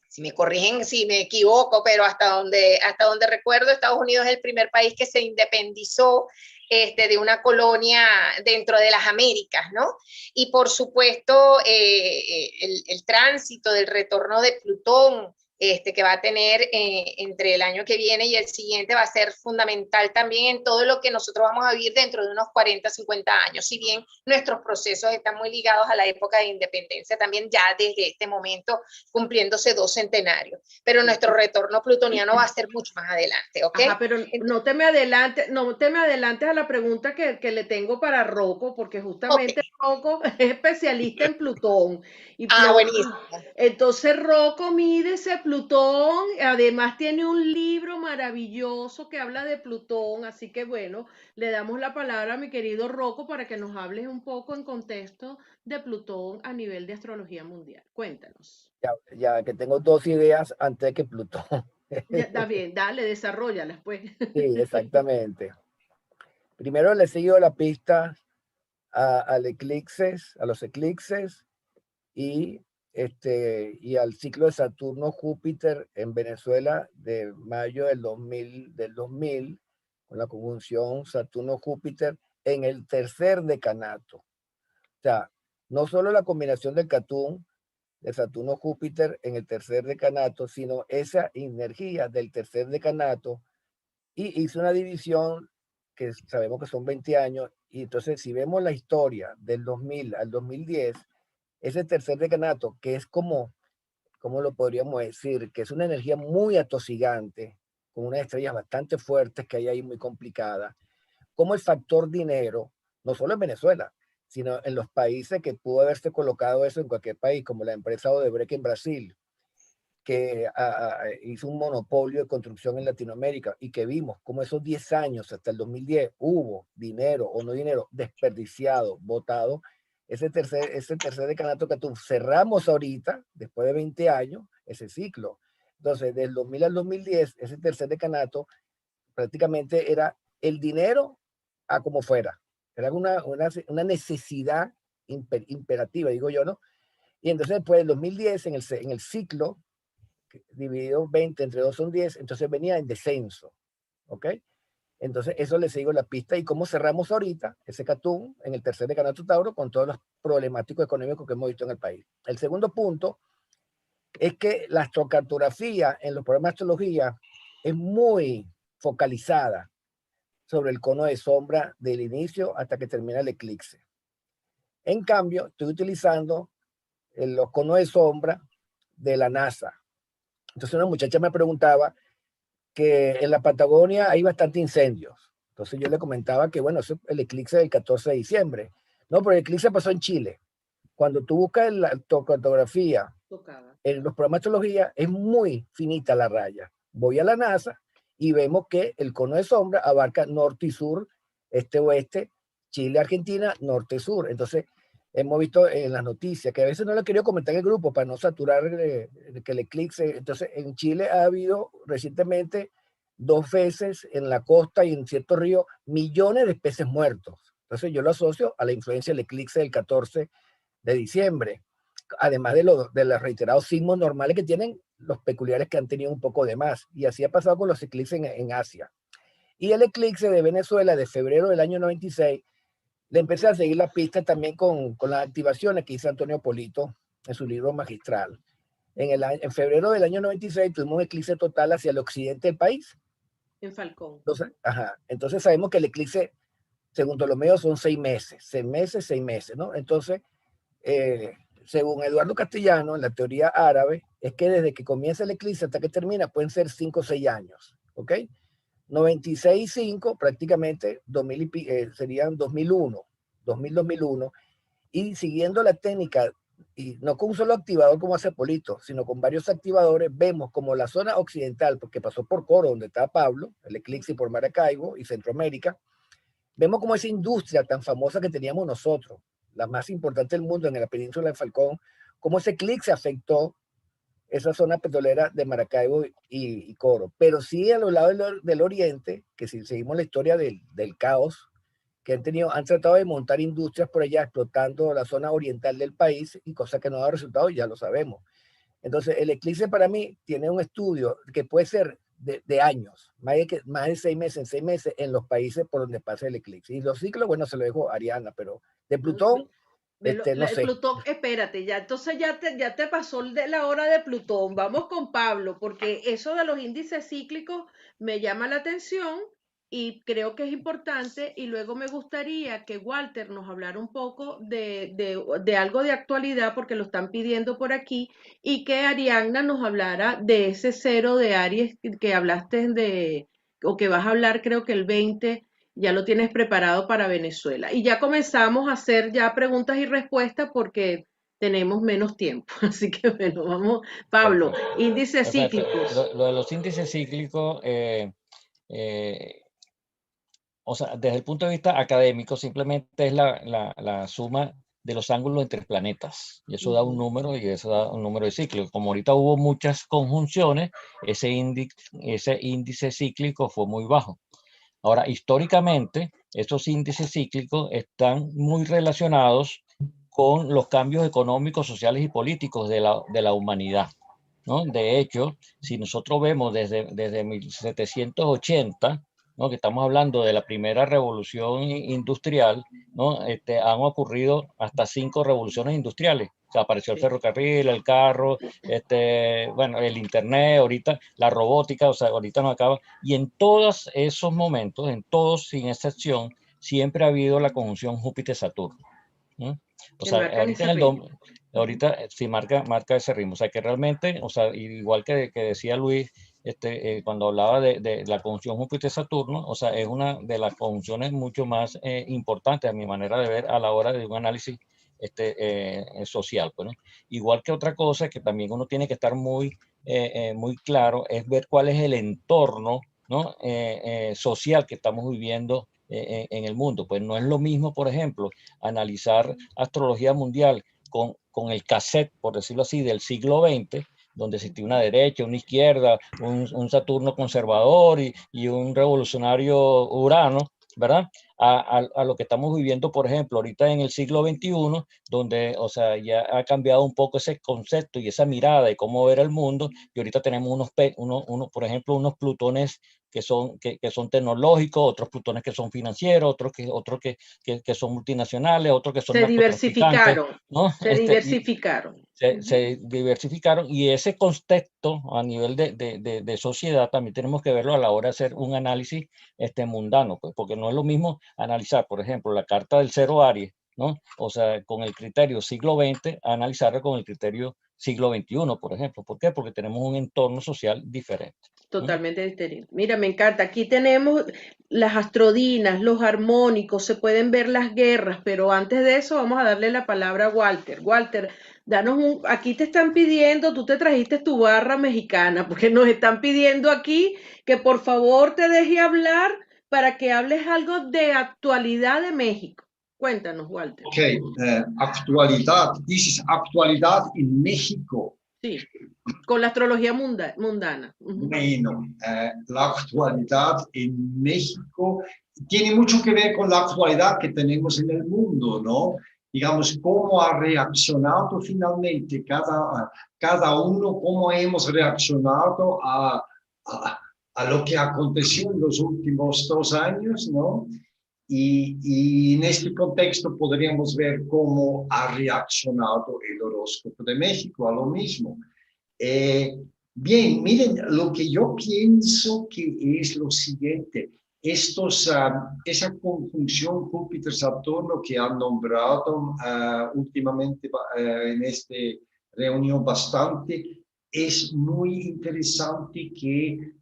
si me corrigen si me equivoco, pero hasta donde recuerdo, Estados Unidos es el primer país que se independizó de una colonia dentro de las Américas, ¿no? Y por supuesto, el tránsito del retorno de Plutón, que va a tener entre el año que viene y el siguiente, va a ser fundamental también en todo lo que nosotros vamos a vivir dentro de unos 40, 50 años, si bien nuestros procesos están muy ligados a la época de independencia, también ya desde este momento cumpliéndose 2 centenarios, pero nuestro retorno plutoniano va a ser mucho más adelante, ¿ok? Ajá, pero no te me adelantes a la pregunta que le tengo para Rocco, porque justamente Okay. Rocco es especialista en Plutón. Y Buenísimo. entonces Rocco mide ese Plutón, además tiene un libro maravilloso que habla de Plutón, así que bueno, le damos la palabra a mi querido Rocco para que nos hables un poco en contexto de Plutón a nivel de astrología mundial. Cuéntanos. Ya que tengo 2 ideas antes que Plutón. Ya, está bien, dale, desarrollalas pues. Sí, exactamente. Primero le sigo la pista a los eclipses y, y al ciclo de Saturno-Júpiter en Venezuela de mayo del 2000, con la conjunción Saturno-Júpiter en el tercer decanato. O sea, no solo la combinación del Catún de Saturno-Júpiter en el tercer decanato, sino esa energía del tercer decanato, y hizo una división que sabemos que son 20 años, y entonces si vemos la historia del 2000 al 2010, ese tercer decanato, que es ¿cómo lo podríamos decir? Que es una energía muy atosigante, con unas estrellas bastante fuertes que hay ahí muy complicadas, como el factor dinero, no solo en Venezuela, sino en los países que pudo haberse colocado eso en cualquier país, como la empresa Odebrecht en Brasil, que hizo un monopolio de construcción en Latinoamérica y que vimos como esos 10 años hasta el 2010 hubo dinero o no dinero desperdiciado, botado. Ese tercer decanato que cerramos ahorita, después de 20 años, ese ciclo. Entonces, del 2000 al 2010, ese tercer decanato prácticamente era el dinero a como fuera. Era una necesidad imperativa, digo yo, ¿no? Y entonces después del 2010, en el ciclo, dividido 20 entre 2 son 10, entonces venía en descenso, ¿ok? Entonces eso le sigo la pista y cómo cerramos ahorita ese Catún en el tercer decanato Tauro con todos los problemáticos económicos que hemos visto en el país. El segundo punto es que la astrocartografía en los programas de astrología es muy focalizada sobre el cono de sombra del inicio hasta que termina el eclipse. En cambio, estoy utilizando los conos de sombra de la NASA. Entonces una muchacha me preguntaba que en la Patagonia hay bastante incendios. Entonces yo le comentaba que, bueno, es el eclipse del 14 de diciembre. No, pero el eclipse pasó en Chile. Cuando tú buscas la cartografía en los programas de astrología, es muy finita la raya. Voy a la NASA y vemos que el cono de sombra abarca norte y sur, este-oeste, Chile, Argentina, norte-sur. Entonces, hemos visto en las noticias, que a veces no lo he querido comentar en el grupo para no saturar que el eclipse. Entonces, en Chile ha habido recientemente 2 veces en la costa y en cierto río, millones de peces muertos. Entonces yo lo asocio a la influencia del eclipse del 14 de diciembre, además de los reiterados sismos normales que tienen, los peculiares que han tenido un poco de más. Y así ha pasado con los eclipses en Asia. Y el eclipse de Venezuela de febrero del año 96, le empecé a seguir la pista también con las activaciones que hizo Antonio Polito en su libro magistral. En febrero del año 96 tuvimos un eclipse total hacia el occidente del país. En Falcón. Entonces sabemos que el eclipse, según Ptolomeo, son 6 meses, 6 meses, ¿no? Entonces, según Eduardo Castellano, en la teoría árabe, es que desde que comienza el eclipse hasta que termina pueden ser 5 o 6 años, ¿ok? 96.5 prácticamente 2000 serían 2001, 2001, y siguiendo la técnica, y no con un solo activador como hace Polito, sino con varios activadores, vemos como la zona occidental, porque pasó por Coro, donde está Pablo, el eclipse, y por Maracaibo y Centroamérica, vemos como esa industria tan famosa que teníamos nosotros, la más importante del mundo en la península de Falcón, cómo ese eclipse afectó esa zona petrolera de Maracaibo y Coro. Pero sí a los lados del oriente, que si seguimos la historia del caos, que han tratado de montar industrias por allá, explotando la zona oriental del país, y cosa que no ha dado resultado, ya lo sabemos. Entonces, el eclipse para mí tiene un estudio que puede ser de años, más de 6 meses, en 6 meses, en los países por donde pasa el eclipse. Y los ciclos, bueno, se lo dejo a Ariana, pero de Plutón, no sé. Plutón, espérate, ya entonces ya te pasó de la hora de Plutón. Vamos con Pablo, porque eso de los índices cíclicos me llama la atención y creo que es importante. Y luego me gustaría que Walter nos hablara un poco de algo de actualidad, porque lo están pidiendo por aquí, y que Arianna nos hablara de ese 0 de Aries que hablaste o que vas a hablar, creo que el 20. Ya lo tienes preparado para Venezuela. Y ya comenzamos a hacer ya preguntas y respuestas porque tenemos menos tiempo. Así que bueno, vamos. Pablo, Perfecto. índices cíclicos. Lo de los índices cíclicos, o sea, desde el punto de vista académico, simplemente es la suma de los ángulos entre planetas. Y eso da un número, y eso da un número de cíclicos. Como ahorita hubo muchas conjunciones, ese índice cíclico fue muy bajo. Ahora, históricamente, estos índices cíclicos están muy relacionados con los cambios económicos, sociales y políticos de la humanidad, ¿no? De hecho, si nosotros vemos desde 1780, ¿no? Que estamos hablando de la primera revolución industrial, ¿no? Han ocurrido hasta 5 revoluciones industriales. O sea, apareció el ferrocarril, el carro, bueno, el internet, ahorita la robótica, o sea, ahorita nos acaba. Y en todos esos momentos, en todos sin excepción, siempre ha habido la conjunción Júpiter-Saturno. O sea, ahorita sí marca ese ritmo. O sea, que realmente, o sea, igual que decía Luis, cuando hablaba de la conjunción Júpiter-Saturno, o sea, es una de las conjunciones mucho más importantes a mi manera de ver a la hora de un análisis social. Pues, ¿no? Igual que otra cosa que también uno tiene que estar muy claro es ver cuál es el entorno, ¿no? Social que estamos viviendo en el mundo. Pues no es lo mismo, por ejemplo, analizar astrología mundial con el cassette, por decirlo así, del siglo XX, donde existía una derecha, una izquierda, un Saturno conservador y un revolucionario Urano, ¿verdad? A lo que estamos viviendo, por ejemplo, ahorita en el siglo XXI, donde, o sea, ya ha cambiado un poco ese concepto y esa mirada de cómo ver el mundo, y ahorita tenemos por ejemplo, unos Plutones que son tecnológicos, otros Plutones que son financieros, otros que son multinacionales, otros que son narcotraficantes, ¿no? Se diversificaron, y ese contexto a nivel de sociedad también tenemos que verlo a la hora de hacer un análisis mundano, pues, porque no es lo mismo analizar, por ejemplo, la carta del 0 Aries, ¿no? O sea, con el criterio siglo XX, analizarla con el criterio siglo XXI, por ejemplo. ¿Por qué? Porque tenemos un entorno social diferente. Totalmente diferente. Mira, me encanta. Aquí tenemos las astrodinas, los armónicos, se pueden ver las guerras, pero antes de eso vamos a darle la palabra a Walter. Walter, aquí te están pidiendo, tú te trajiste tu barra mexicana, porque nos están pidiendo aquí que por favor te deje hablar para que hables algo de actualidad de México. Cuéntanos, Walter. Ok, actualidad, dices actualidad en México. Sí. con la astrología mundana. Bueno, la actualidad en México tiene mucho que ver con la actualidad que tenemos en el mundo, ¿no? Digamos, cómo ha reaccionado finalmente cada uno, cómo hemos reaccionado a lo que aconteció en los últimos 2 años, ¿no? Y en este contexto podríamos ver cómo ha reaccionado el horóscopo de México a lo mismo. Bien, miren, lo que yo pienso que es lo siguiente. Esa conjunción Júpiter-Saturno que han nombrado últimamente en esta reunión bastante, es muy interesante que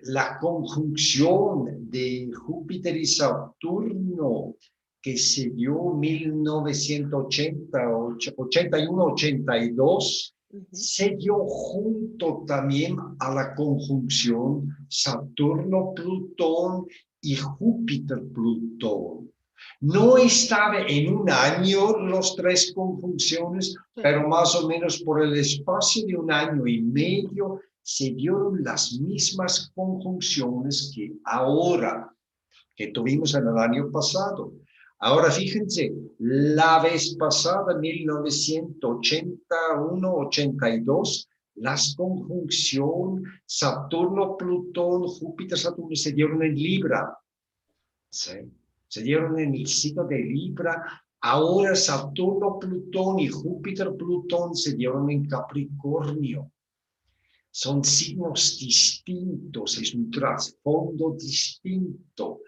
la conjunción de Júpiter y Saturno que se dio en 1981-82, se dio junto también a la conjunción Saturno-Plutón y Júpiter-Plutón. No estaba en un año las 3 conjunciones, pero más o menos por el espacio de 1 año y medio se dieron las mismas conjunciones que ahora, que tuvimos en el año pasado. Ahora fíjense, la vez pasada, 1981-82, las conjunción Saturno, Plutón, Júpiter, Saturno se dieron en Libra. ¿Sí? Se dieron en el signo de Libra. Ahora Saturno, Plutón y Júpiter, Plutón se dieron en Capricornio. Son signos distintos, es un trasfondo distinto.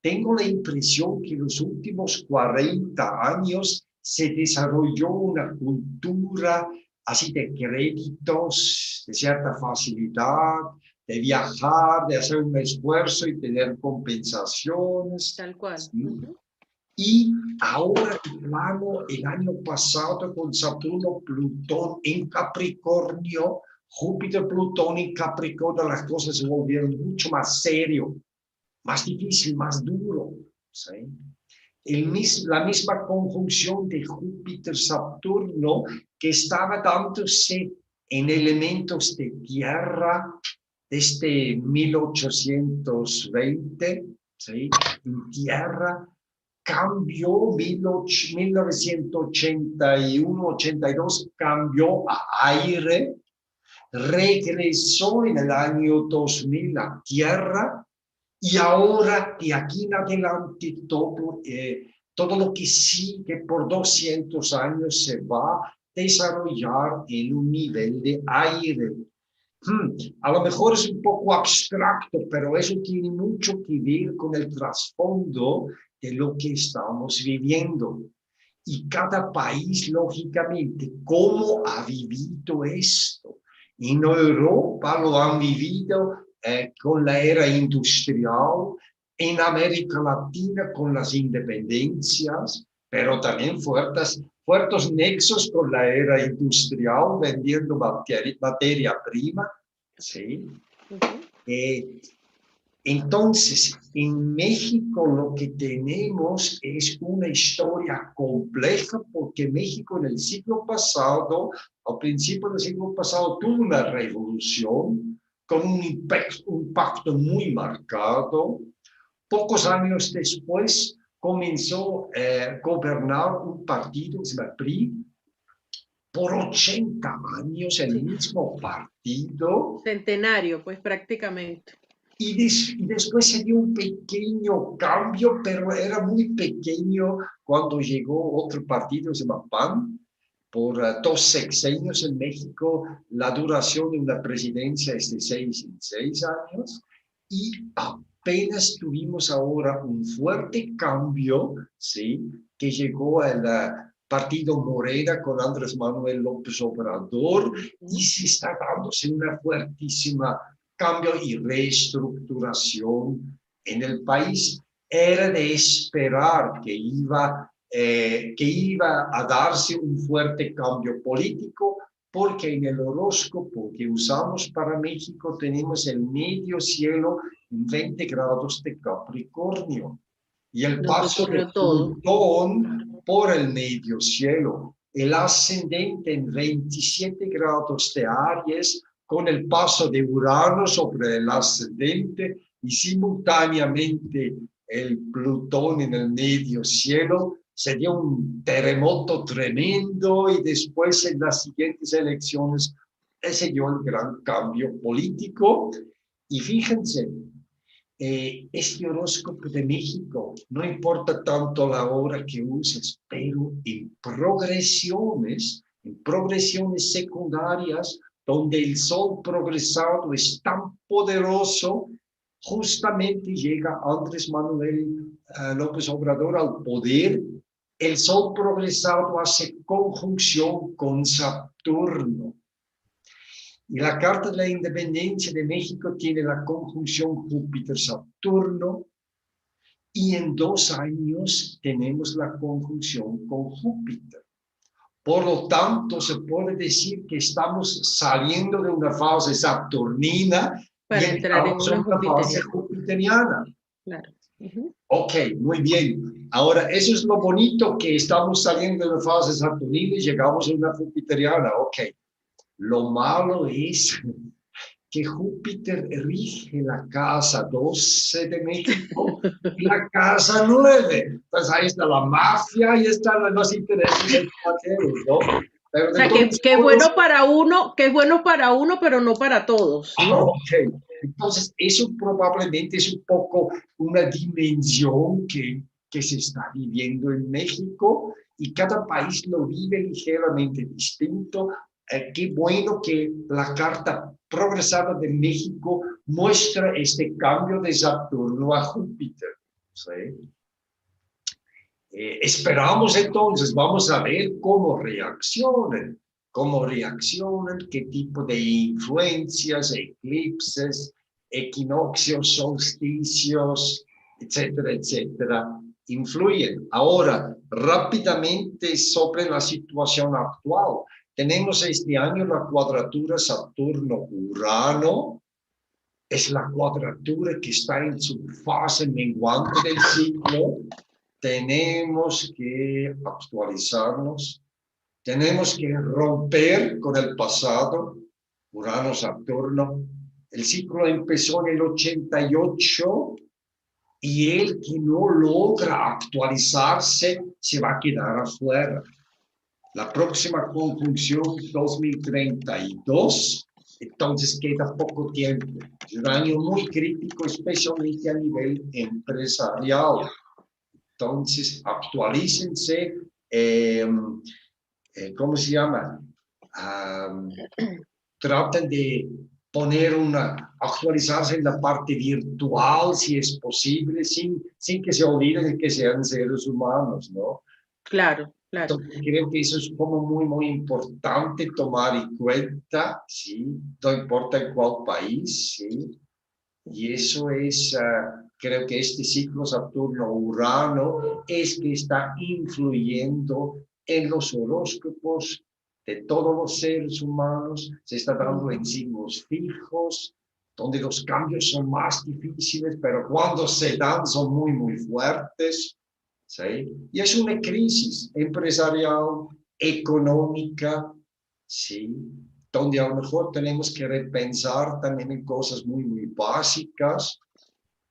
Tengo la impresión que en los últimos 40 años se desarrolló una cultura así de créditos, de cierta facilidad, de viajar, de hacer un esfuerzo y tener compensaciones. Tal cual. ¿Sí? Y ahora, claro, el año pasado con Saturno, Plutón en Capricornio, Júpiter, Plutón en Capricornio, las cosas se volvieron mucho más serio, más difícil, más duro. ¿Sí? La misma conjunción de Júpiter-Saturno que estaba dándose en elementos de tierra desde 1820, ¿sí? En tierra, cambió 1981-82, cambió a aire, regresó en el año 2000 a tierra, y ahora de aquí en adelante todo lo que sigue por 200 años se va a desarrollar en un nivel de aire. A lo mejor es un poco abstracto, pero eso tiene mucho que ver con el trasfondo de lo que estamos viviendo. Y cada país, lógicamente, ¿cómo ha vivido esto? En Europa lo han vivido con la era industrial, en América Latina con las independencias, pero también fuertes nexos con la era industrial, vendiendo materia prima. ¿Sí? Entonces, en México lo que tenemos es una historia compleja, porque México en el siglo pasado, al principio del siglo pasado, tuvo una revolución con un impacto muy marcado. Pocos años después comenzó a gobernar un partido, se llama PRI, por 80 años el mismo partido. Centenario, pues prácticamente. Y después se dio un pequeño cambio, pero era muy pequeño cuando llegó otro partido, se llama PAN. Por 2 sexenios en México, la duración de una presidencia es de 6 en 6 años. Y apenas tuvimos ahora un fuerte cambio, ¿sí? Que llegó al partido Morena con Andrés Manuel López Obrador, y se está dándose una fuertísima cambio y reestructuración en el país. Era de esperar que iba a darse un fuerte cambio político, porque en el horóscopo que usamos para México tenemos el medio cielo en 20 grados de Capricornio y el paso de Plutón por el medio cielo. el ascendente en 27 grados de Aries, con el paso de Urano sobre el ascendente y simultáneamente el Plutón en el medio cielo, sería un terremoto tremendo y después en las siguientes elecciones se dio el gran cambio político. Y fíjense, este horóscopo de México, no importa tanto la hora que uses, pero en progresiones secundarias, donde el sol progresado es tan poderoso, justamente llega Andrés Manuel López Obrador al poder. El sol progresado hace conjunción con Saturno. Y la Carta de la Independencia de México tiene la conjunción Júpiter-Saturno, y en 2 años tenemos la conjunción con Júpiter. Por lo tanto, se puede decir que estamos saliendo de una fase saturnina para y entrar en entramos una en una fase jupiteriana. Claro. Ok, muy bien. Ahora, eso es lo bonito, que estamos saliendo de una fase saturnina y llegamos a una jupiteriana. Ok. Lo malo es que Júpiter rige la casa 12 de México y la casa 9. Pues ahí está la mafia y están los intereses extranjeros, ¿no? Pero o sea, que es bueno para uno, pero no para todos, ¿no? Ok. Entonces, eso probablemente es un poco una dimensión que se está viviendo en México, y cada país lo vive ligeramente distinto. Qué bueno que la Carta Progresada de México muestra este cambio de Saturno a Júpiter. ¿Sí? Esperamos entonces, vamos a ver cómo reaccionan, qué tipo de influencias, eclipses, equinoccios, solsticios, etcétera, etcétera, influyen. Ahora, rápidamente sobre la situación actual. Tenemos este año la cuadratura Saturno-Urano. Es la cuadratura que está en su fase menguante del ciclo. Tenemos que actualizarnos, tenemos que romper con el pasado. Urano-Saturno. El ciclo empezó en el 88 y el que no logra actualizarse se va a quedar afuera. La próxima conjunción 2032, entonces queda poco tiempo. Es un año muy crítico, especialmente a nivel empresarial. Entonces, actualícense, ¿cómo se llama? Traten de actualizarse en la parte virtual, si es posible, sin que se olviden de que sean seres humanos, ¿no? Claro, claro. Entonces, creo que eso es como muy, muy importante tomar en cuenta, ¿sí? No importa en cuál país, ¿sí? Y eso es, creo que este ciclo Saturno-Urano es que está influyendo en los horóscopos de todos los seres humanos. Se está dando en signos fijos, donde los cambios son más difíciles, pero cuando se dan son muy, muy fuertes. ¿Sí? Y es una crisis empresarial, económica, ¿sí? Donde a lo mejor tenemos que repensar también en cosas muy, muy básicas.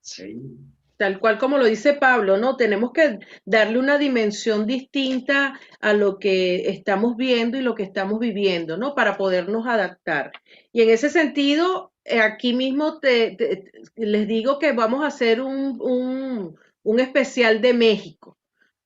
¿Sí? Tal cual como lo dice Pablo, ¿no? Tenemos que darle una dimensión distinta a lo que estamos viendo y lo que estamos viviendo, ¿no? Para podernos adaptar. Y en ese sentido, aquí mismo les digo que vamos a hacer un especial de México.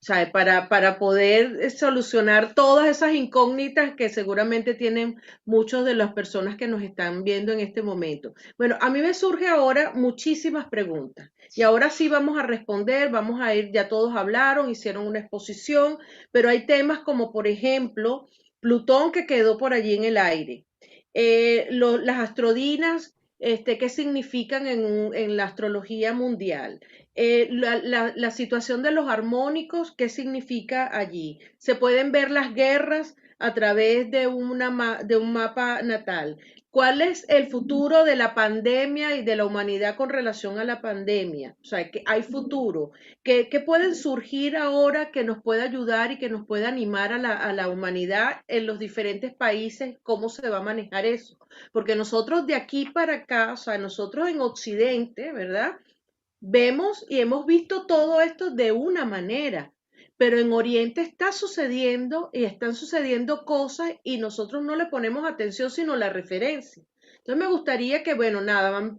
O sea, para poder solucionar todas esas incógnitas que seguramente tienen muchas de las personas que nos están viendo en este momento. Bueno, a mí me surge ahora muchísimas preguntas y ahora sí vamos a responder, vamos a ir, ya todos hablaron, hicieron una exposición, pero hay temas como por ejemplo Plutón, que quedó por allí en el aire, las astrodinas, ¿qué significan en la astrología mundial? La situación de los armónicos, ¿qué significa allí? Se pueden ver las guerras a través de de un mapa natal. ¿Cuál es el futuro de la pandemia y de la humanidad con relación a la pandemia? O sea, que hay futuro. ¿Qué pueden surgir ahora que nos pueda ayudar y que nos pueda animar a la humanidad en los diferentes países? ¿Cómo se va a manejar eso? Porque nosotros de aquí para acá, o sea, nosotros en Occidente, ¿verdad? Vemos y hemos visto todo esto de una manera, pero en Oriente está sucediendo y están sucediendo cosas y nosotros no le ponemos atención sino la referencia. Entonces me gustaría que, bueno, nada,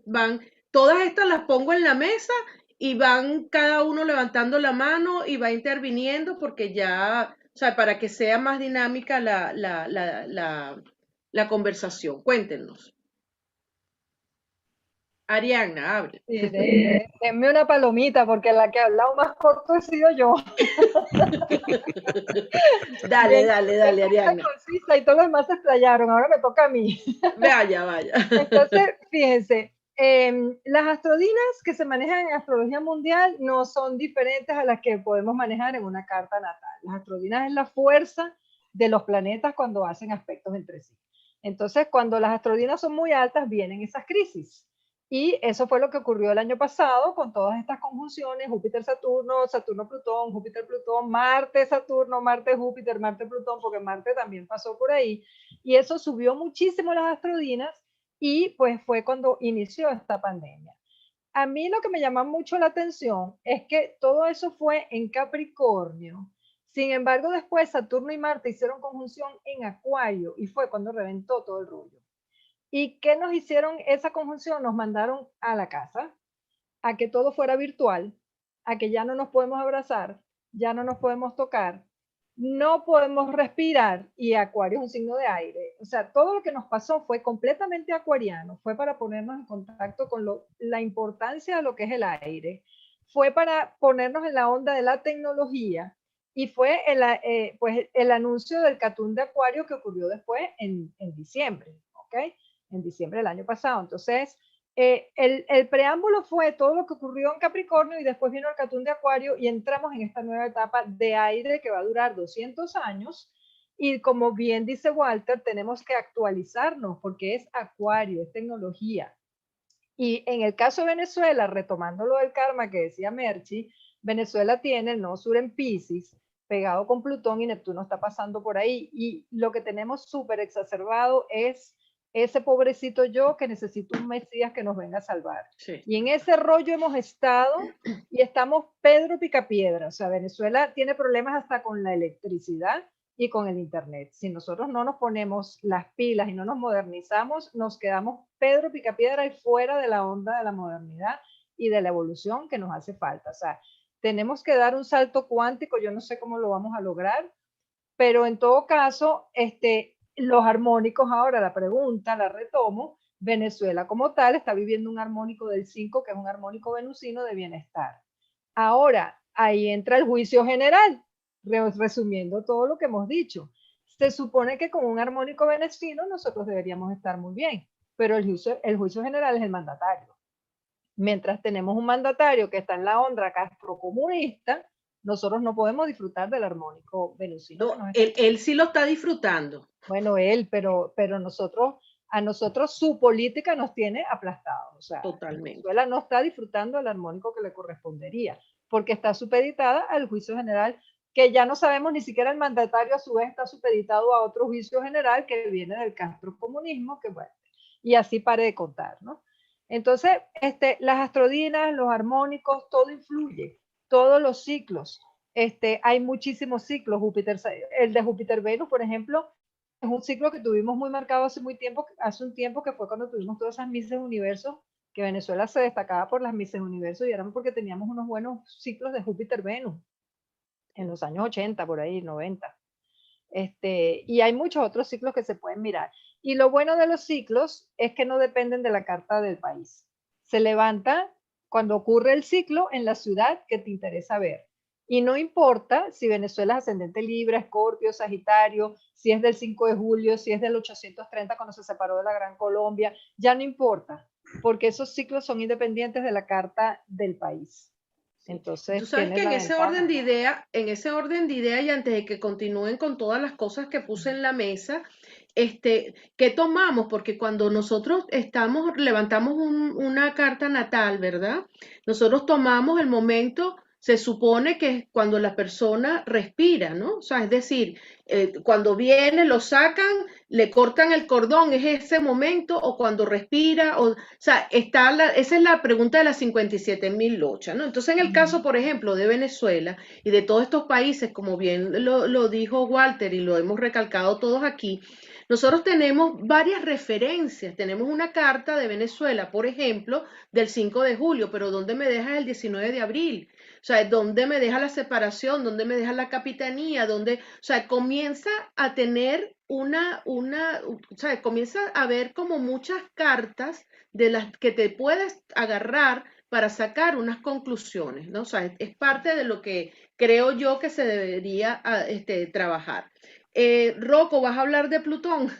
todas estas las pongo en la mesa y van cada uno levantando la mano y va interviniendo porque ya, o sea, para que sea más dinámica la conversación. Cuéntenos. Arianna, hable. Sí, denme una palomita, porque la que ha hablado más corto he sido yo. Dale, Arianna. Concisa y todos los demás se explayaron, ahora me toca a mí. Vaya. Entonces, fíjense, las astrodinas que se manejan en astrología mundial no son diferentes a las que podemos manejar en una carta natal. Las astrodinas es la fuerza de los planetas cuando hacen aspectos entre sí. Entonces, cuando las astrodinas son muy altas, vienen esas crisis. Y eso fue lo que ocurrió el año pasado con todas estas conjunciones, Júpiter-Saturno, Saturno-Plutón, Júpiter-Plutón, Marte-Saturno, Marte-Júpiter, Marte-Plutón, porque Marte también pasó por ahí. Y eso subió muchísimo las astrodinas y pues fue cuando inició esta pandemia. A mí lo que me llama mucho la atención es que todo eso fue en Capricornio. Sin embargo, después Saturno y Marte hicieron conjunción en Acuario y fue cuando reventó todo el rollo. ¿Y qué nos hicieron esa conjunción? Nos mandaron a la casa, a que todo fuera virtual, a que ya no nos podemos abrazar, ya no nos podemos tocar, no podemos respirar, y Acuario es un signo de aire. O sea, todo lo que nos pasó fue completamente acuariano, fue para ponernos en contacto con la importancia de lo que es el aire, fue para ponernos en la onda de la tecnología, y fue pues el anuncio del Catún de Acuario que ocurrió después en diciembre, ¿ok? En diciembre del año pasado. Entonces, el preámbulo fue todo lo que ocurrió en Capricornio y después vino el Catún de Acuario y entramos en esta nueva etapa de aire que va a durar 200 años y como bien dice Walter, tenemos que actualizarnos porque es Acuario, es tecnología. Y en el caso de Venezuela, retomando lo del karma que decía Merchi, Venezuela tiene el nodo sur en Piscis, pegado con Plutón y Neptuno está pasando por ahí y lo que tenemos súper exacerbado es ese pobrecito yo que necesito un Mesías que nos venga a salvar. Sí. Y en ese rollo hemos estado y estamos Pedro Picapiedra. O sea, Venezuela tiene problemas hasta con la electricidad y con el internet. Si nosotros no nos ponemos las pilas y no nos modernizamos, nos quedamos Pedro Picapiedra y fuera de la onda de la modernidad y de la evolución que nos hace falta. O sea, tenemos que dar un salto cuántico. Yo no sé cómo lo vamos a lograr, pero en todo caso, los armónicos, ahora la pregunta, la retomo, Venezuela como tal está viviendo un armónico del 5, que es un armónico venusino de bienestar. Ahora, ahí entra el juicio general, resumiendo todo lo que hemos dicho. Se supone que con un armónico venusino nosotros deberíamos estar muy bien, pero el juicio general es el mandatario. Mientras tenemos un mandatario que está en la onda castrocomunista, nosotros no podemos disfrutar del armónico venusino. No, él sí lo está disfrutando. Bueno, pero a nosotros su política nos tiene aplastados. O sea, totalmente. Venezuela no está disfrutando del armónico que le correspondería, porque está supeditada al juicio general, que ya no sabemos, ni siquiera el mandatario a su vez está supeditado a otro juicio general que viene del castrocomunismo, que bueno, y así pare de contar, ¿no? Entonces, las astrodinas, los armónicos, todo influye. Todos los ciclos, hay muchísimos ciclos. El de Júpiter-Venus, por ejemplo, es un ciclo que tuvimos muy marcado hace un tiempo, que fue cuando tuvimos todas esas Misses Universos, que Venezuela se destacaba por las Misses Universos y éramos porque teníamos unos buenos ciclos de Júpiter-Venus en los años 80, por ahí, 90. Y hay muchos otros ciclos que se pueden mirar. Y lo bueno de los ciclos es que no dependen de la carta del país. Se levanta cuando ocurre el ciclo en la ciudad que te interesa ver. Y no importa si Venezuela es ascendente Libra, Escorpio, Sagitario, si es del 5 de julio, si es del 830 cuando se separó de la Gran Colombia, ya no importa, porque esos ciclos son independientes de la carta del país. Entonces, Tú sabes que tienes en la ese ventaja. en ese orden de idea, y antes de que continúen con todas las cosas que puse en la mesa, ¿qué tomamos? Porque cuando nosotros levantamos una carta natal, ¿verdad? Nosotros tomamos el momento, se supone que es cuando la persona respira, ¿no? O sea, es decir, cuando viene, lo sacan, le cortan el cordón, ¿es ese momento? O cuando respira, o sea, esa es la pregunta de las 57.000 lochas, ¿no? Entonces, en el caso, por ejemplo, de Venezuela y de todos estos países, como bien lo dijo Walter y lo hemos recalcado todos aquí, nosotros tenemos varias referencias. Tenemos una carta de Venezuela, por ejemplo, del 5 de julio, pero ¿dónde me deja el 19 de abril? O sea, ¿dónde me deja la separación? ¿Dónde me deja la capitanía? ¿Dónde? O sea, comienza a tener o sea, comienza a ver como muchas cartas de las que te puedes agarrar para sacar unas conclusiones, ¿no? O sea, es parte de lo que creo yo que se debería trabajar. Rocco, ¿vas a hablar de Plutón?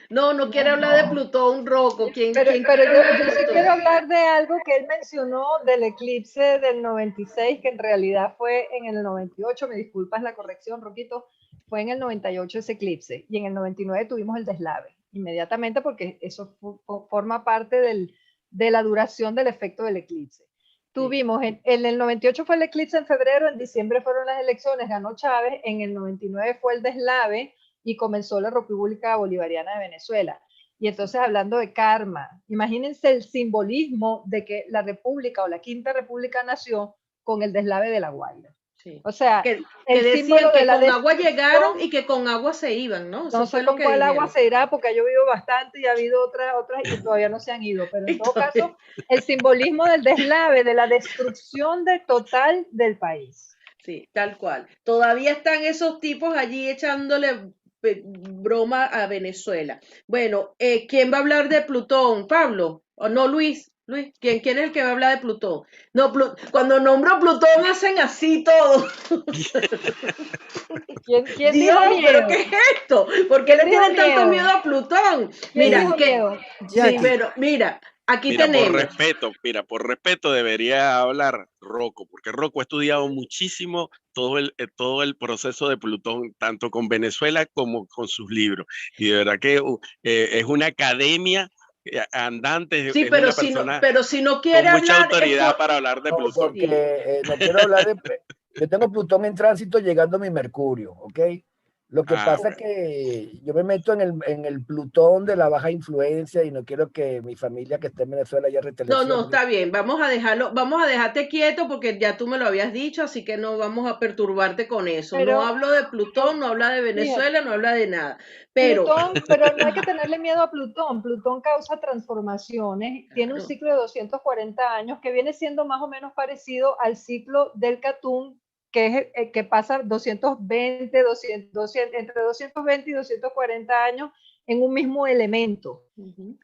No quiere hablar de Plutón, Rocco. ¿Quién Pero quiere hablar de yo sí Plutón? quiero hablar de algo que él mencionó del eclipse del 96, que en realidad fue en el 98, me disculpas la corrección, Roquito, fue en el 98 ese eclipse, y en el 99 tuvimos el deslave, inmediatamente, porque eso forma parte de la duración del efecto del eclipse. Tuvimos, en el 98 fue el eclipse en febrero, en diciembre fueron las elecciones, ganó Chávez, en el 99 fue el deslave y comenzó la República Bolivariana de Venezuela. Y entonces, hablando de karma, imagínense el simbolismo de que la República o la Quinta República nació con el deslave de La Guaira. Sí. O sea, que el decían símbolo que de la con agua llegaron destrucción. y que con agua se iban, ¿no? Eso No fue sé lo con que cuál agua dijeron. se irá, porque ha llovido bastante y ha habido otras y todavía no se han ido. Pero en Y todo todavía- caso, el simbolismo del deslave, de la destrucción total del país. Sí, tal cual. Todavía están esos tipos allí echándole broma a Venezuela. Bueno, ¿quién va a hablar de Plutón? ¿Pablo? ¿O no, Luis? Luis, ¿quién es el que va a hablar de Plutón? No, cuando nombro Plutón hacen así todo. ¿Quién Dios, dijo ¿pero miedo? qué es esto? ¿Por qué ¿Quién le dijo tienen tanto miedo? miedo a Plutón? ¿Quién Mira, dijo miedo? sí, Jackie, pero mira, aquí Mira, tenemos. por respeto debería hablar Rocco, porque Rocco ha estudiado muchísimo todo el proceso de Plutón, tanto con Venezuela como con sus libros. Y de verdad que es una academia andante, Sí, es una persona pero si no con quiere mucha hablar es autoridad por... para hablar de No, Plutón. porque Sí. no quiero hablar de... Yo tengo Plutón en tránsito llegando a mi Mercurio, ¿ok? Lo que pasa es Bueno. que yo me meto en el Plutón de la baja influencia y no quiero que mi familia que esté en Venezuela haya No, retaliación. Porque... está bien, vamos a dejarlo, vamos a dejarte quieto porque ya tú me lo habías dicho, así que no vamos a perturbarte con eso. No Pero hablo de Plutón, no habla de fíjate, Venezuela, no habla de nada. Pero, Plutón, pero no hay que tenerle miedo a Plutón. Plutón causa transformaciones, tiene un claro, ciclo de 240 años que viene siendo más o menos parecido al ciclo del Catún, que es que pasa 220, 200, entre 220 y 240 años en un mismo elemento.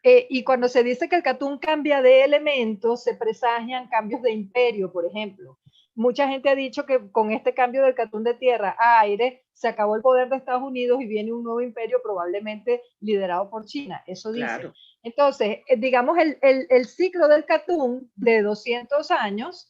Y cuando se dice que el Catún cambia de elemento, se presagian cambios de imperio, por ejemplo. Mucha gente ha dicho que con este cambio del Catún de tierra a aire se acabó el poder de Estados Unidos y viene un nuevo imperio probablemente liderado por China. Eso dice. claro. Entonces, digamos, el ciclo del Catún de 200 años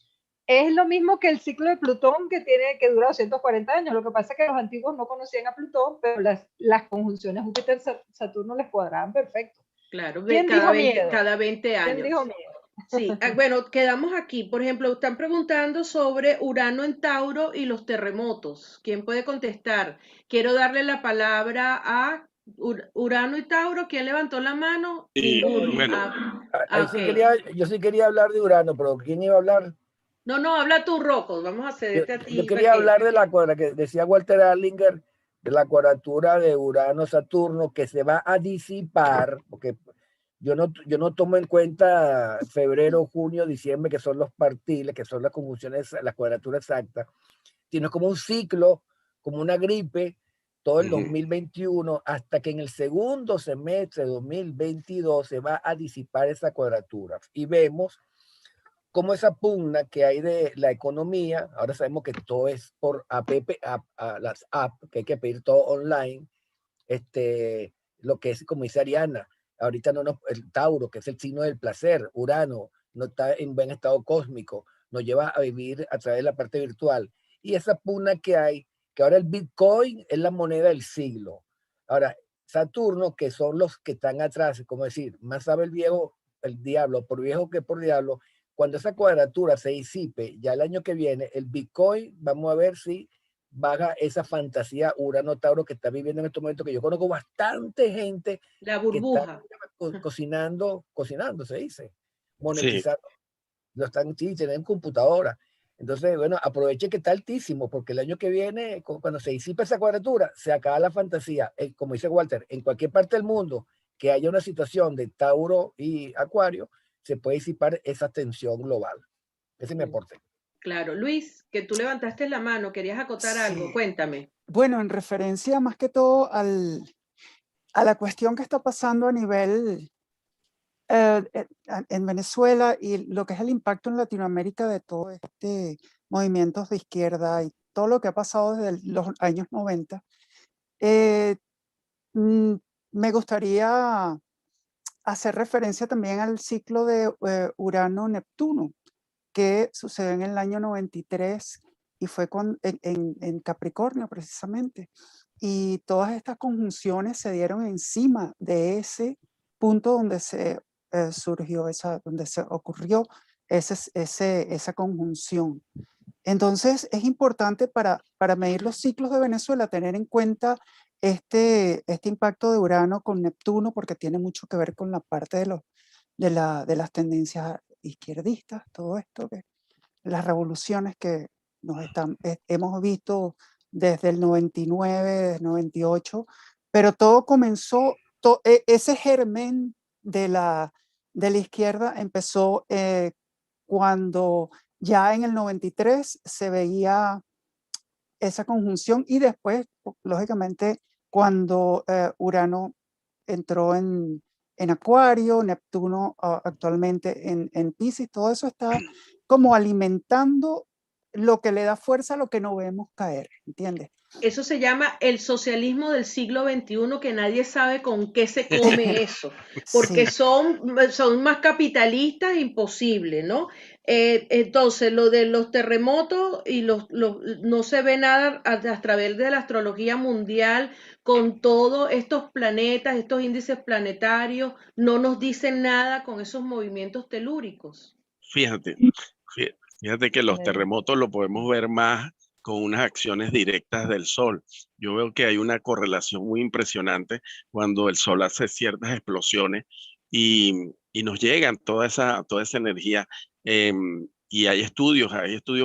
es lo mismo que el ciclo de Plutón que dura 240 años. Lo que pasa es que los antiguos no conocían a Plutón, pero las conjunciones Júpiter-Saturno les cuadraban perfecto. Claro, ¿Quién dijo miedo? cada 20 ¿Quién años. dijo miedo? Sí, bueno, quedamos aquí. Por ejemplo, están preguntando sobre Urano en Tauro y los terremotos. ¿Quién puede contestar? Quiero darle la palabra a Urano y Tauro. ¿Quién levantó la mano? Y Ninguno. bueno, Ahí Ok. yo sí quería hablar de Urano, pero ¿quién iba a hablar? No, habla tú, Rocco. Vamos a cederte a Yo ti. quería hablar de la cuadratura que decía Walter Erlinger, de la cuadratura de Urano-Saturno que se va a disipar, porque yo no tomo en cuenta febrero, junio, diciembre, que son los partiles, que son las conjunciones, la cuadratura exacta, sino como un ciclo, como una gripe, todo el 2021, hasta que en el segundo semestre de 2022 se va a disipar esa cuadratura. Y vemos cómo esa pugna que hay de la economía, ahora sabemos que todo es por las apps, que hay que pedir todo online, lo que es, como dice Ariana, ahorita el Tauro, que es el signo del placer, Urano, no está en buen estado cósmico, nos lleva a vivir a través de la parte virtual. Y esa pugna que hay, que ahora el Bitcoin es la moneda del siglo. Ahora, Saturno, que son los que están atrás, como decir, más sabe el viejo, el diablo, por viejo que por diablo, cuando esa cuadratura se disipe, ya el año que viene, el Bitcoin, vamos a ver si baja esa fantasía Urano-Tauro que está viviendo en este momento, que yo conozco bastante gente La que está burbuja. cocinando, se dice, Sí, monetizando, lo están, sí, tienen computadora. Entonces, bueno, aproveche que está altísimo, porque el año que viene, cuando se disipa esa cuadratura, se acaba la fantasía. Como dice Walter, en cualquier parte del mundo que haya una situación de Tauro y Acuario, se puede disipar esa tensión global. Ese es mi aporte. Claro. Luis, que tú levantaste la mano, querías acotar algo, Sí. cuéntame. Bueno, en referencia más que todo a la cuestión que está pasando a nivel en Venezuela y lo que es el impacto en Latinoamérica de todo este movimientos de izquierda y todo lo que ha pasado desde los años 90, me gustaría hacer referencia también al ciclo de Urano-Neptuno, que sucedió en el año 93 y fue en Capricornio precisamente. Y todas estas conjunciones se dieron encima de ese punto donde se surgió donde se ocurrió esa conjunción. Entonces es importante para medir los ciclos de Venezuela tener en cuenta este impacto de Urano con Neptuno, porque tiene mucho que ver con la parte de las tendencias izquierdistas, todo esto, las revoluciones que hemos visto desde el 99, desde el 98, pero todo comenzó, ese germen de la izquierda empezó cuando ya en el 93 se veía esa conjunción y después, lógicamente, cuando Urano entró en Acuario, Neptuno actualmente en Piscis, todo eso está como alimentando lo que le da fuerza a lo que no vemos caer, ¿entiendes? Eso se llama el socialismo del siglo XXI, que nadie sabe con qué se come eso, porque Sí. son más capitalistas, imposible, ¿no? Entonces, lo de los terremotos y no se ve nada a través de la astrología mundial, con todos estos planetas, estos índices planetarios, no nos dicen nada con esos movimientos telúricos. fíjate, fíjate que los terremotos lo podemos ver más con unas acciones directas del Sol. Yo veo que hay una correlación muy impresionante cuando el Sol hace ciertas explosiones y nos llegan toda esa energía. Y hay estudios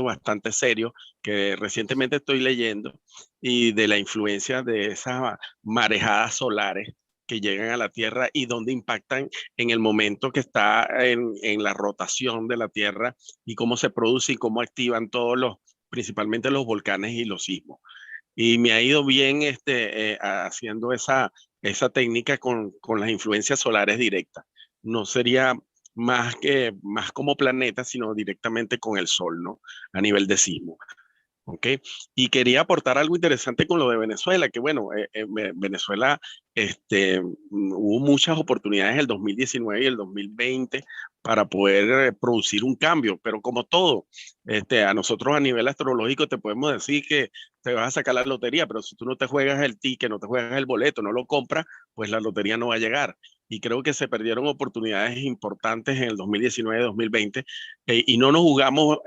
bastante serios que recientemente estoy leyendo y de la influencia de esas marejadas solares que llegan a la Tierra y donde impactan en el momento que está en la rotación de la Tierra y cómo se produce y cómo activan principalmente los volcanes y los sismos. Y me ha ido bien haciendo esa técnica con las influencias solares directas. No sería más como planeta, sino directamente con el Sol, ¿no? A nivel de sismo. ¿Ok? Y quería aportar algo interesante con lo de Venezuela, que bueno, Venezuela hubo muchas oportunidades en el 2019 y el 2020 para poder producir un cambio, pero como todo, a nosotros a nivel astrológico te podemos decir que te vas a sacar la lotería, pero si tú no te juegas el ticket, no te juegas el boleto, no lo compras, pues la lotería no va a llegar. Y creo que se perdieron oportunidades importantes en el 2019-2020 y no nos jugamos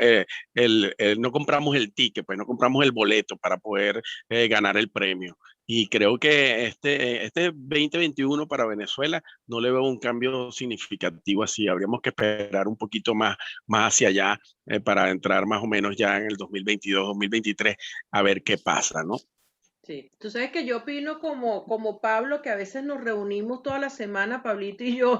no compramos el ticket, pues no compramos el boleto para poder ganar el premio. Y creo que este 2021 para Venezuela no le veo un cambio significativo así. Habríamos que esperar un poquito más hacia allá para entrar más o menos ya en el 2022-2023 a ver qué pasa, ¿no? Sí, tú sabes que yo opino como Pablo, que a veces nos reunimos toda la semana, Pablito y yo,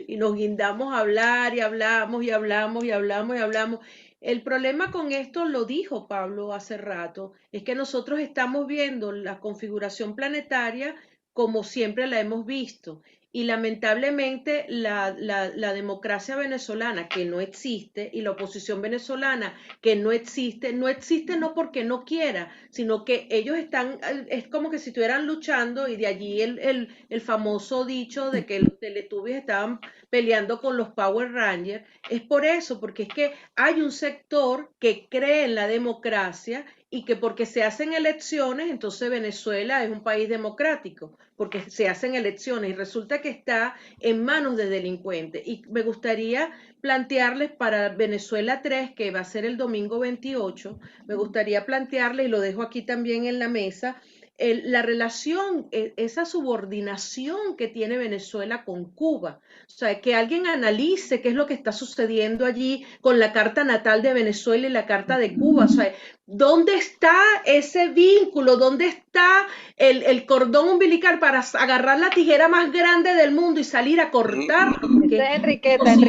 y nos guindamos a hablar y hablamos y hablamos y hablamos y hablamos. El problema con esto, lo dijo Pablo hace rato, es que nosotros estamos viendo la configuración planetaria como siempre la hemos visto. y lamentablemente la democracia venezolana que no existe y la oposición venezolana que no existe no porque no quiera, sino que ellos están, es como que si estuvieran luchando, y de allí el famoso dicho de que los Teletubbies estaban peleando con los Power Rangers. Es por eso, porque es que hay un sector que cree en la democracia y que porque se hacen elecciones, entonces Venezuela es un país democrático, porque se hacen elecciones y resulta que está en manos de delincuentes. Y me gustaría plantearles para Venezuela 3, que va a ser el domingo 28, me gustaría plantearles, y lo dejo aquí también en la mesa, la relación, esa subordinación que tiene Venezuela con Cuba. O sea, que alguien analice qué es lo que está sucediendo allí con la carta natal de Venezuela y la carta de Cuba. O sea, ¿dónde está ese vínculo? ¿Dónde está el cordón umbilical para agarrar la tijera más grande del mundo y salir a cortar? Enriqueta es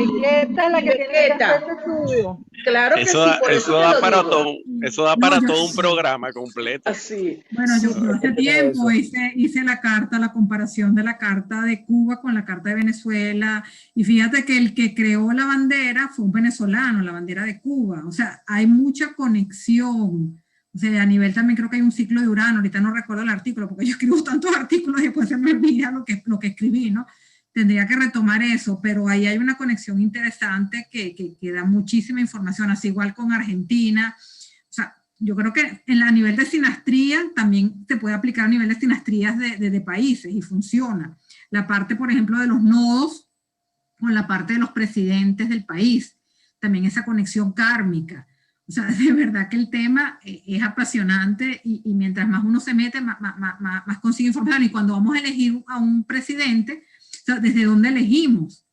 la que tiene que hacer ese estudio. Claro que sí, por eso da te para lo digo. todo, eso da para todo un programa completo. Así. Bueno, yo hace tiempo hice la carta, la comparación de la carta de Cuba con la carta de Venezuela, y fíjate que el que creó la bandera fue un venezolano, la bandera de Cuba. O sea, hay mucha conexión. O sea, a nivel también creo que hay un ciclo de Urano, ahorita no recuerdo el artículo, porque yo escribo tantos artículos y después se me olvida lo que escribí, ¿no? Tendría que retomar eso, pero ahí hay una conexión interesante que da muchísima información, así igual con Argentina. O sea, yo creo que a nivel de sinastría también se puede aplicar a nivel de sinastrías de países y funciona. La parte, por ejemplo, de los nodos con la parte de los presidentes del país, también esa conexión kármica. O sea, de verdad que el tema es apasionante y mientras más uno se mete, más consigue información. Y cuando vamos a elegir a un presidente, o sea, ¿desde dónde elegimos?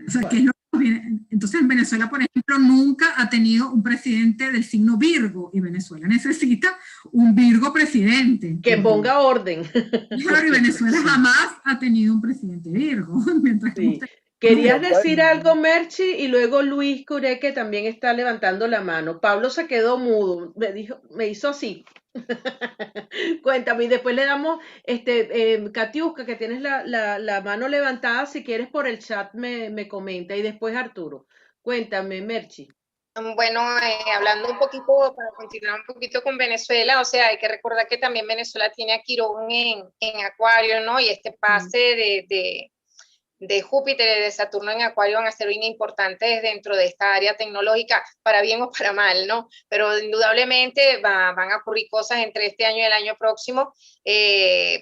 O sea, ¿qué es lo que viene? Entonces, en Venezuela, por ejemplo, nunca ha tenido un presidente del signo Virgo, y Venezuela necesita un Virgo presidente. Que ponga orden. Claro, y Venezuela jamás ha tenido un presidente Virgo. Mientras sí. Querías decir algo, Merchi, y luego Luis Curé, que también está levantando la mano. Pablo se quedó mudo, me hizo así. Cuéntame, y después le damos, Katiuska, que tienes la mano levantada, si quieres por el chat me comenta, y después Arturo. Cuéntame, Merchi. Bueno, hablando un poquito, para continuar un poquito con Venezuela, o sea, hay que recordar que también Venezuela tiene a Quirón en Acuario, ¿no? Y este pase de Júpiter y de Saturno en Acuario van a ser bien importantes dentro de esta área tecnológica, para bien o para mal, ¿no? Pero indudablemente van a ocurrir cosas entre este año y el año próximo.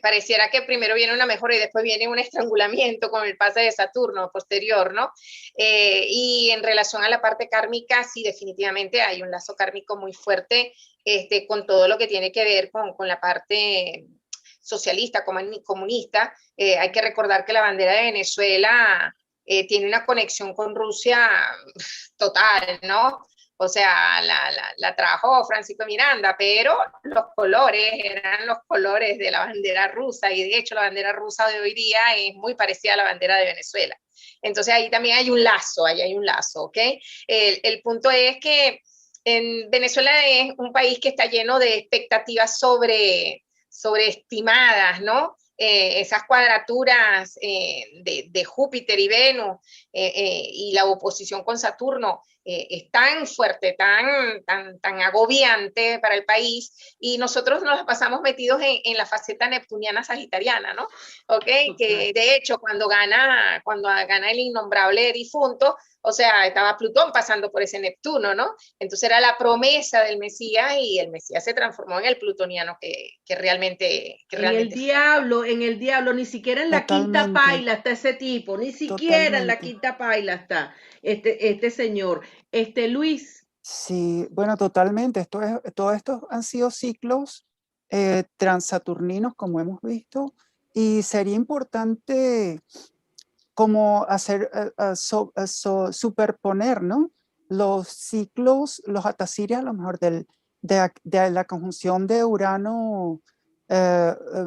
Pareciera que primero viene una mejora y después viene un estrangulamiento con el pase de Saturno posterior, ¿no? Y en relación a la parte kármica, sí, definitivamente hay un lazo kármico muy fuerte con todo lo que tiene que ver con la parte socialista, comunista. Hay que recordar que la bandera de Venezuela tiene una conexión con Rusia total, ¿no? O sea, la trajo Francisco Miranda, pero los colores eran los colores de la bandera rusa, y de hecho la bandera rusa de hoy día es muy parecida a la bandera de Venezuela. Entonces ahí también hay un lazo, ¿ok? El punto es que en Venezuela es un país que está lleno de expectativas sobreestimadas, ¿no? Esas cuadraturas de Júpiter y Venus y la oposición con Saturno es tan fuerte, tan agobiante para el país, y nosotros nos pasamos metidos en la faceta neptuniana sagitariana, ¿no? ¿Okay? Que de hecho cuando gana el innombrable difunto, o sea, estaba Plutón pasando por ese Neptuno, ¿no? Entonces era la promesa del Mesías, y el Mesías se transformó en el plutoniano que realmente en el diablo, ni siquiera en la quinta paila está ese tipo, ni siquiera en la quinta paila está este señor. Luis. Sí, bueno, totalmente. Todos estos han sido ciclos transaturninos, como hemos visto, y sería importante como hacer, superponer, ¿no? Los ciclos, los atasirias, a lo mejor de la conjunción de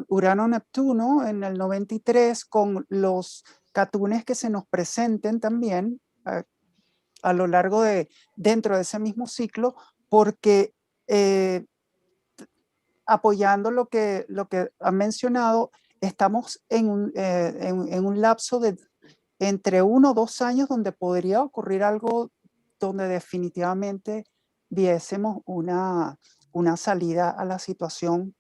Urano-Neptuno en el 93, con los catunes que se nos presenten también a lo largo dentro de ese mismo ciclo, porque apoyando lo que han mencionado, estamos en un lapso de entre 1 o 2 años donde podría ocurrir algo donde definitivamente viésemos una salida a la situación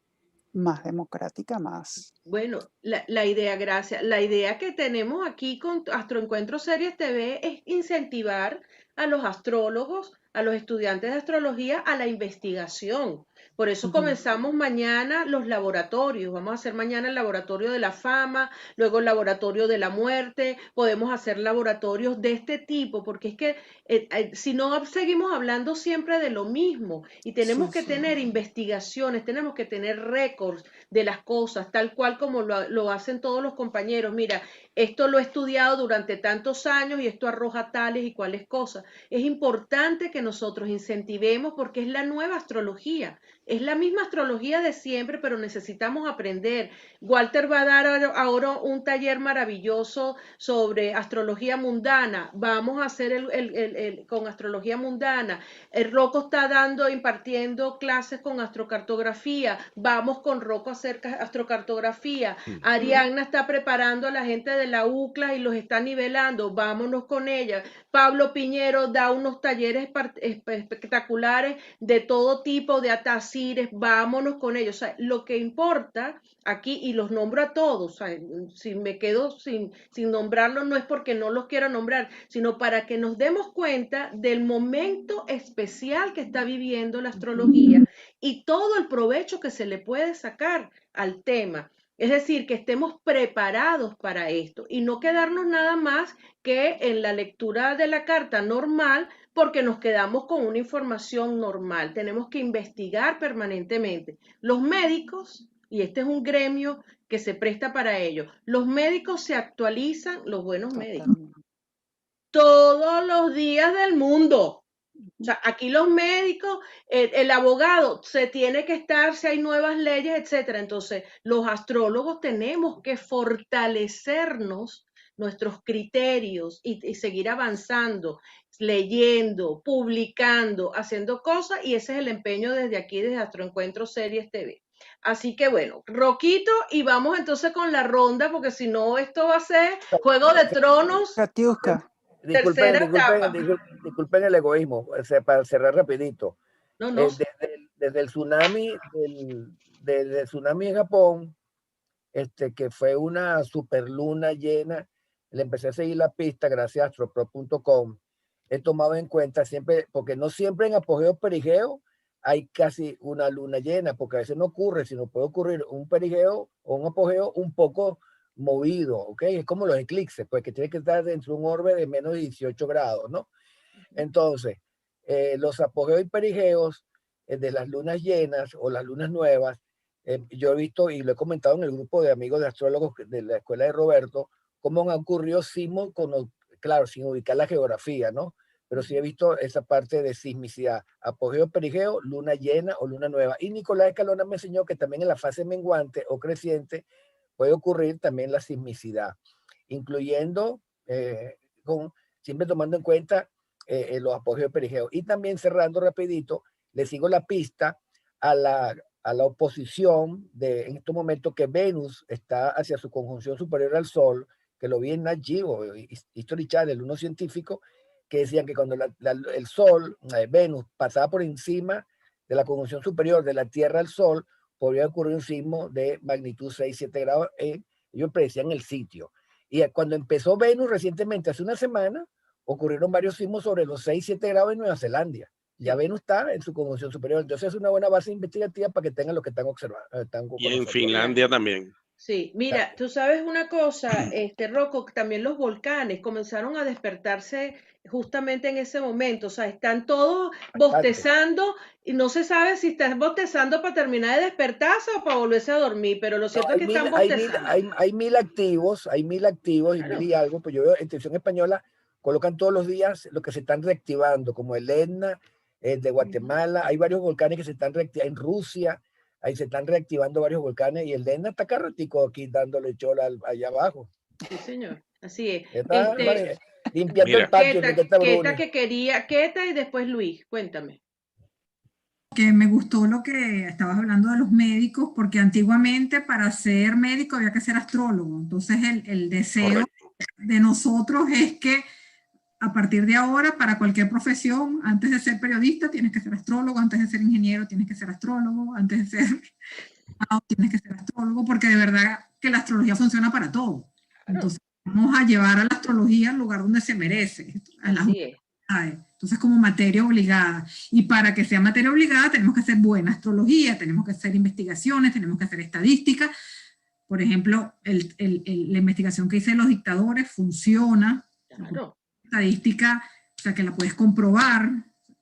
más democrática, más... Bueno, la idea, gracias. La idea que tenemos aquí con Astroencuentros Series TV es incentivar a los astrólogos, a los estudiantes de astrología, a la investigación. Por eso comenzamos mañana los laboratorios. Vamos a hacer mañana el laboratorio de la fama, luego el laboratorio de la muerte. Podemos hacer laboratorios de este tipo, porque es que si no seguimos hablando siempre de lo mismo y tenemos que tener investigaciones, tenemos que tener récords de las cosas, tal cual como lo hacen todos los compañeros. Mira, esto lo he estudiado durante tantos años y esto arroja tales y cuales cosas. Es importante que nosotros incentivemos porque es la nueva astrología. Es la misma astrología de siempre, pero necesitamos aprender. Walter va a dar ahora un taller maravilloso sobre astrología mundana. Vamos a hacer con astrología mundana. El Rocco está impartiendo clases con astrocartografía. Vamos con Rocco a hacer astrocartografía. Ariadna está preparando a la gente de la UCLA y los está nivelando. Vámonos con ella. Pablo Piñero da unos talleres espectaculares de todo tipo, de Atacires. Vámonos con ellos. O sea, lo que importa aquí, y los nombro a todos, o sea, si me quedo sin nombrarlos no es porque no los quiera nombrar, sino para que nos demos cuenta del momento especial que está viviendo la astrología y todo el provecho que se le puede sacar al tema. Es decir, que estemos preparados para esto y no quedarnos nada más que en la lectura de la carta normal, porque nos quedamos con una información normal. Tenemos que investigar permanentemente. Los médicos, y este es un gremio que se presta para ello, los médicos se actualizan, los buenos médicos, todos los días del mundo. O sea, aquí los médicos, el abogado se tiene que estar si hay nuevas leyes, etcétera. Entonces, los astrólogos tenemos que fortalecernos nuestros criterios y seguir avanzando, leyendo, publicando, haciendo cosas, y ese es el empeño desde aquí, desde Astroencuentros Series TV. Así que bueno, Roquito, y vamos entonces con la ronda, porque si no esto va a ser Juego de Tronos. Katiuska. Disculpen el egoísmo, para cerrar rapidito. No. Desde el tsunami, desde el tsunami en Japón, que fue una super luna llena, le empecé a seguir la pista gracias a astropro.com. He tomado en cuenta siempre, porque no siempre en apogeo perigeo hay casi una luna llena, porque a veces no ocurre, sino puede ocurrir un perigeo o un apogeo un poco movido, ¿ok? Es como los eclipses, pues que tiene que estar dentro de un orbe de menos de 18 grados, ¿no? Entonces, los apogeos y perigeos de las lunas llenas o las lunas nuevas, yo he visto y lo he comentado en el grupo de amigos de astrólogos de la escuela de Roberto, cómo han ocurrido sismos, claro, sin ubicar la geografía, ¿no? Pero sí he visto esa parte de sismicidad, apogeo, perigeo, luna llena o luna nueva. Y Nicolás Escalona me enseñó que también en la fase menguante o creciente puede ocurrir también la sismicidad, incluyendo, siempre tomando en cuenta los apogeos perigeos. Y también cerrando rapidito, le sigo la pista a la oposición en estos momentos que Venus está hacia su conjunción superior al Sol, que lo vi en Nat Geo, History Channel, unos científicos que decían que cuando el Sol, Venus, pasaba por encima de la conjunción superior de la Tierra al Sol, podría ocurrir un sismo de magnitud 6-7 grados, ellos predecían el sitio. Y cuando empezó Venus recientemente, hace una semana, ocurrieron varios sismos sobre los 6-7 grados en Nueva Zelanda. Ya Venus está en su conjunción superior, entonces es una buena base investigativa para que tengan lo que están observando. Y en Finlandia también. Sí, mira, tú sabes una cosa, Rocco, también los volcanes comenzaron a despertarse justamente en ese momento, o sea, están todos bostezando y no se sabe si estás bostezando para terminar de despertarse o para volverse a dormir, pero lo cierto es que están bostezando. Hay 1000 activos, y 1000 y algo, pues yo veo en Televisión Española, colocan todos los días lo que se están reactivando, como el Etna, el de Guatemala, hay varios volcanes que se están reactivando, en Rusia, ahí se están reactivando varios volcanes y el Etna está carretico aquí dándole chola allá abajo. Sí, señor, así es. Limpiando el patio. Keta que quería, Keta y después Luis, cuéntame. Que me gustó lo que estabas hablando de los médicos, porque antiguamente para ser médico había que ser astrólogo. Entonces el deseo de nosotros es que a partir de ahora, para cualquier profesión, antes de ser periodista tienes que ser astrólogo, antes de ser ingeniero tienes que ser astrólogo, antes de ser tienes que ser astrólogo, porque de verdad que la astrología funciona para todo. Entonces vamos a llevar a la astrología al lugar donde se merece, a las universidades. Entonces, como materia obligada. Y para que sea materia obligada, tenemos que hacer buena astrología, tenemos que hacer investigaciones, tenemos que hacer estadística. Por ejemplo, la investigación que hice de los dictadores funciona. Claro. Estadística, o sea, que la puedes comprobar.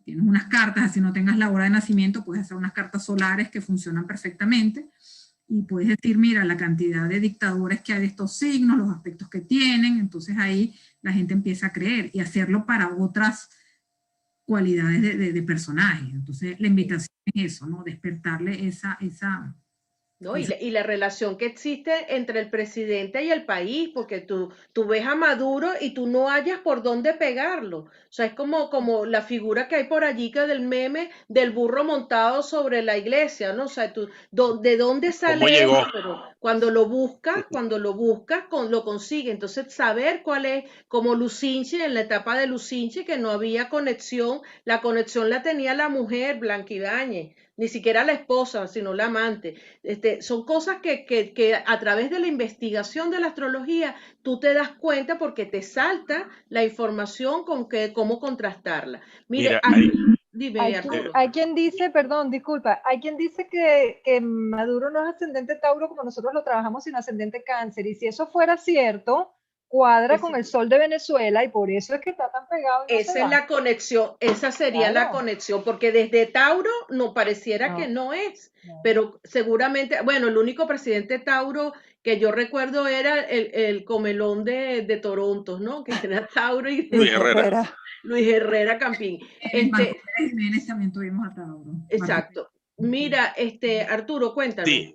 Tienes unas cartas, así no tengas la hora de nacimiento, puedes hacer unas cartas solares que funcionan perfectamente. Y puedes decir, mira, la cantidad de dictadores que hay de estos signos, los aspectos que tienen. Entonces ahí la gente empieza a creer y hacerlo para otras cualidades de personajes. Entonces la invitación es eso, ¿no? Despertarle esa ¿no? Y la relación que existe entre el presidente y el país, porque tú ves a Maduro y tú no hallas por dónde pegarlo. O sea, es como la figura que hay por allí, que del meme del burro montado sobre la iglesia, ¿no? O sea, ¿de dónde sale eso? Pero cuando lo buscas, lo consigue. Entonces, saber cuál es, como Lucinchi, en la etapa de Lucinchi, que no había conexión, la conexión la tenía la mujer, Blanca Ibáñez, ni siquiera la esposa, sino la amante. Son cosas que a través de la investigación de la astrología tú te das cuenta, porque te salta la información con cómo contrastarla. Mire, dime, Arturo. Hay quien dice, perdón, disculpa, hay quien dice que Maduro no es ascendente Tauro como nosotros lo trabajamos, sino ascendente Cáncer, y si eso fuera cierto, cuadra con el sol de Venezuela, y por eso es que está tan pegado. Esa es la conexión, esa sería la conexión, porque desde Tauro no pareciera que no es, pero seguramente, bueno, el único presidente Tauro que yo recuerdo era el comelón de Toronto, ¿no? Que era Tauro y Luis Herrera Campín. Jiménez también tuvimos a Tauro. Exacto. Mira, Arturo, cuéntame. Sí.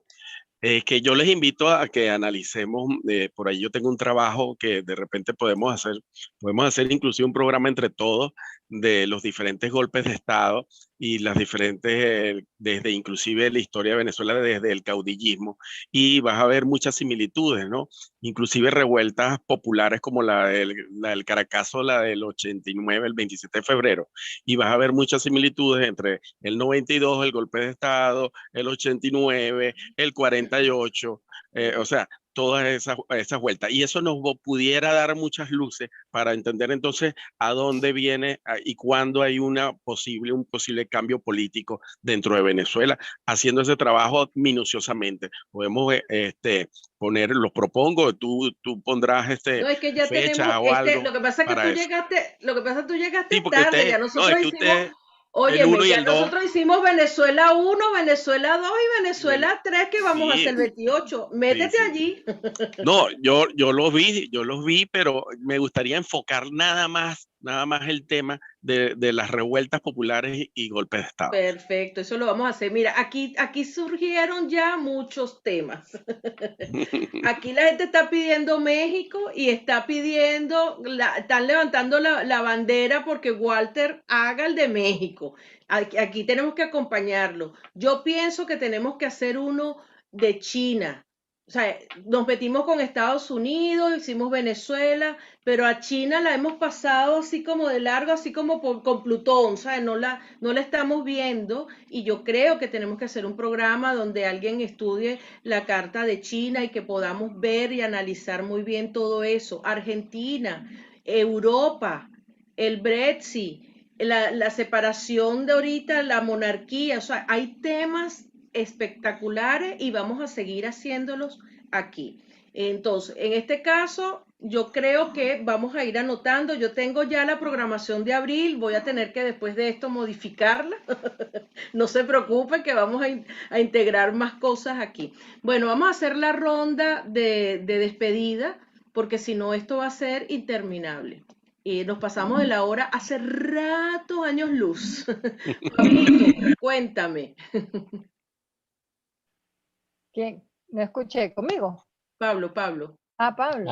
Que yo les invito a que analicemos, por ahí yo tengo un trabajo que de repente podemos hacer inclusive un programa entre todos de los diferentes golpes de Estado y las diferentes, desde inclusive la historia de Venezuela, desde el caudillismo, y vas a ver muchas similitudes, ¿no? Inclusive revueltas populares como la del Caracazo, la del 89, el 27 de febrero, y vas a ver muchas similitudes entre el 92, el golpe de Estado, el 89, el 48, o sea, todas esas vueltas. Y eso nos pudiera dar muchas luces para entender entonces a dónde viene y cuándo hay un posible cambio político dentro de Venezuela, haciendo ese trabajo minuciosamente. Podemos los propongo, tú pondrás no, es que ya fecha tenemos, o algo. Lo que pasa es que tú llegaste tarde, ya nosotros hicimos... Oye, nosotros hicimos Venezuela 1, Venezuela 2 y Venezuela 3, que vamos a hacer el 28. Métete allí. No, yo los vi, pero me gustaría enfocar nada más el tema de las revueltas populares y golpes de Estado. Perfecto, eso lo vamos a hacer. Mira, aquí surgieron ya muchos temas. Aquí la gente está pidiendo México y está pidiendo, están levantando la bandera porque Walter haga el de México. Aquí tenemos que acompañarlo. Yo pienso que tenemos que hacer uno de China. O sea, nos metimos con Estados Unidos, hicimos Venezuela, pero a China la hemos pasado así como de largo, así como con Plutón, ¿sabes? No la estamos viendo, y yo creo que tenemos que hacer un programa donde alguien estudie la carta de China y que podamos ver y analizar muy bien todo eso. Argentina, Europa, el Brexit, la separación de ahorita, la monarquía, o sea, hay temas espectaculares y vamos a seguir haciéndolos aquí. Entonces, en este caso, yo creo que vamos a ir anotando. Yo tengo ya la programación de abril, voy a tener que después de esto modificarla. No se preocupen que vamos a integrar más cosas aquí. Bueno, vamos a hacer la ronda de despedida, porque si no esto va a ser interminable. Y nos pasamos de la hora hace rato, años luz. Pablito, cuéntame. ¿Quién? ¿Me escuché? ¿Conmigo? Pablo. Ah, Pablo.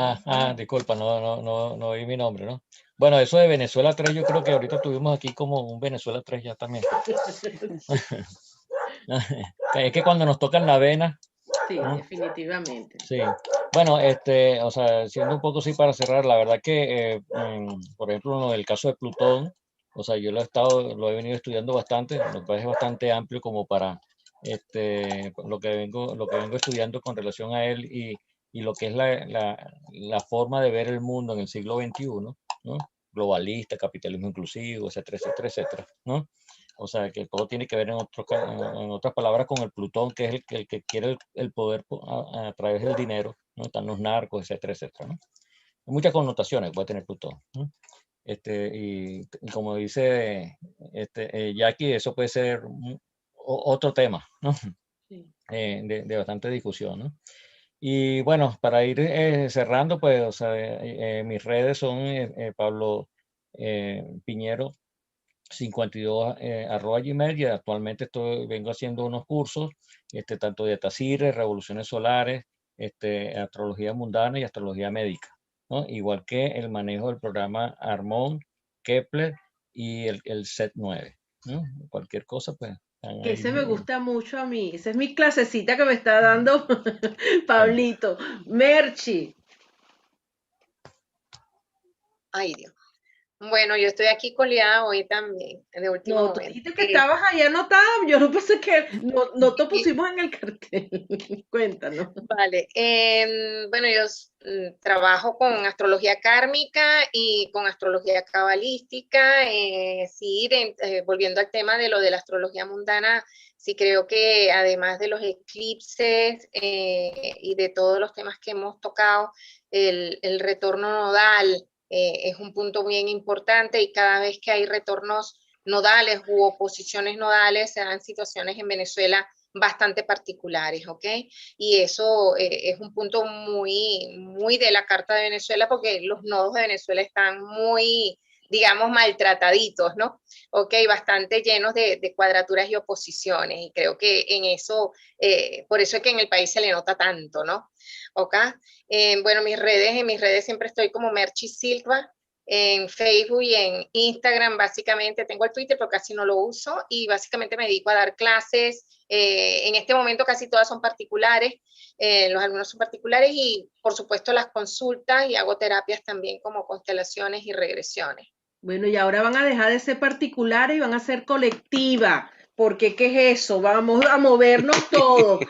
Disculpa, no oí mi nombre, ¿no? Bueno, eso de Venezuela 3, yo creo que ahorita tuvimos aquí como un Venezuela 3 ya también. Es que cuando nos tocan la vena. Sí, definitivamente. Sí. Bueno, o sea, siendo un poco así para cerrar, la verdad que, por ejemplo, en el caso de Plutón, o sea, yo lo he venido estudiando bastante, lo cual es bastante amplio como para lo que vengo estudiando con relación a él y lo que es la forma de ver el mundo en el siglo XXI, ¿no? Globalista, capitalismo inclusivo, etcétera, etcétera, etcétera, ¿no? O sea, que todo tiene que ver en otras palabras con el Plutón, que es el que quiere el poder a través del dinero, ¿no? Están los narcos, etcétera, etcétera, ¿no? Hay muchas connotaciones que puede tener Plutón, ¿no? Y como dice Jackie, eso puede ser otro tema, ¿no? Sí. De bastante discusión, ¿no? Y bueno, para ir cerrando, pues, o sea, mis redes son Pablo Piñero 52 @gmail, y actualmente vengo haciendo unos cursos, tanto de Tazire, revoluciones solares, astrología mundana y astrología médica, ¿no? Igual que el manejo del programa Harmon, Kepler y el Set 9, ¿no? Cualquier cosa, pues. Que ese me gusta mucho a mí. Esa es mi clasecita que me está dando Pablito. Merchi. Ay, Dios. Bueno, yo estoy aquí coleada hoy también, de último No, tú momento. dijiste que estabas ahí anotada. Yo no pensé que no te pusimos en el cartel. Cuéntanos. Vale. Bueno, yo trabajo con astrología kármica y con astrología cabalística. Sí, volviendo al tema de lo de la astrología mundana, sí creo que además de los eclipses y de todos los temas que hemos tocado, el retorno nodal es un punto bien importante, y cada vez que hay retornos nodales u oposiciones nodales se dan situaciones en Venezuela bastante particulares, ¿ok? Y eso es un punto muy de la Carta de Venezuela, porque los nodos de Venezuela están muy, digamos, maltrataditos, ¿no? Ok, bastante llenos de cuadraturas y oposiciones, y creo que en eso, por eso es que en el país se le nota tanto, ¿no? Ok, bueno, en mis redes siempre estoy como Merchi Silva, en Facebook y en Instagram. Básicamente tengo el Twitter, pero casi no lo uso, y básicamente me dedico a dar clases. En este momento casi todas son particulares, los alumnos son particulares, y por supuesto las consultas, y hago terapias también como constelaciones y regresiones. Bueno, y ahora van a dejar de ser particulares y van a ser colectiva, porque ¿qué es eso? Vamos a movernos todos.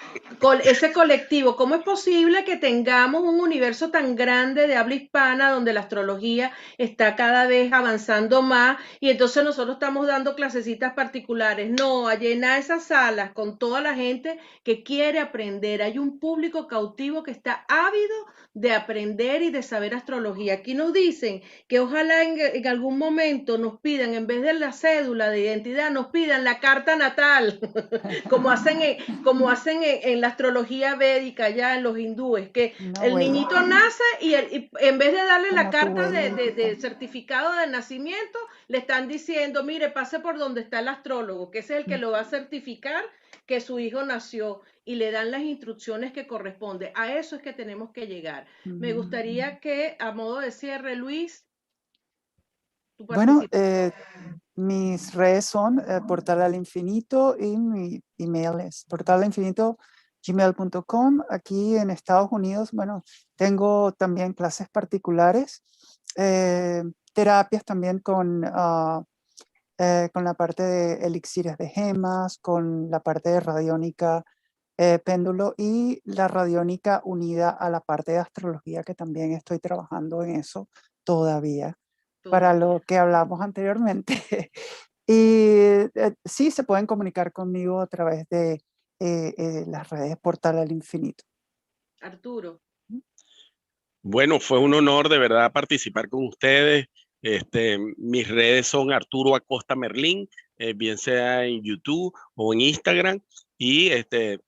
Ese colectivo, ¿cómo es posible que tengamos un universo tan grande de habla hispana donde la astrología está cada vez avanzando más y entonces nosotros estamos dando clasecitas particulares? No, a llenar esas salas con toda la gente que quiere aprender. Hay un público cautivo que está ávido de aprender y de saber astrología. Aquí nos dicen que ojalá en algún momento nos pidan, en vez de la cédula de identidad, nos pidan la carta natal, como hacen en la astrología védica, ya en los hindúes, que el niñito nace y en vez de darle la carta de certificado de nacimiento, le están diciendo, mire, pase por donde está el astrólogo, que ese es el que lo va a certificar que su hijo nació, y le dan las instrucciones que corresponde. A eso es que tenemos que llegar. Me gustaría que, a modo de cierre, Luis, tú Bueno, participas. mis redes son Portal al Infinito, y mi email es portalalinfinito@gmail.com. Aquí en Estados Unidos, bueno, tengo también clases particulares, terapias también con la parte de elixires de gemas, con la parte de radiónica péndulo, y la radiónica unida a la parte de astrología, que también estoy trabajando en eso todavía. Para lo que hablamos anteriormente. Y sí, se pueden comunicar conmigo a través de las redes Portal al Infinito. Arturo. Bueno, fue un honor de verdad participar con ustedes. Mis redes son Arturo Acosta Merlín, bien sea en YouTube o en Instagram. Y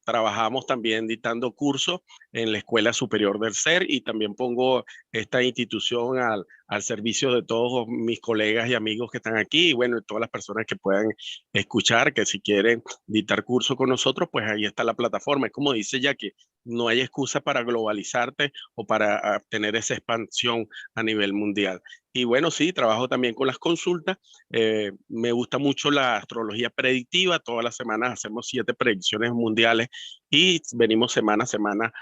trabajamos también dictando cursos en la Escuela Superior del Ser, y también pongo esta institución al servicio de todos mis colegas y amigos que están aquí, y bueno, todas las personas que puedan escuchar, que si quieren dictar curso con nosotros, pues ahí está la plataforma. Es como dice Jackie, no hay excusa para globalizarte o para tener esa expansión a nivel mundial. Y bueno, sí, trabajo también con las consultas. Me gusta mucho la astrología predictiva. Todas las semanas hacemos 7 predicciones mundiales y venimos semana a semana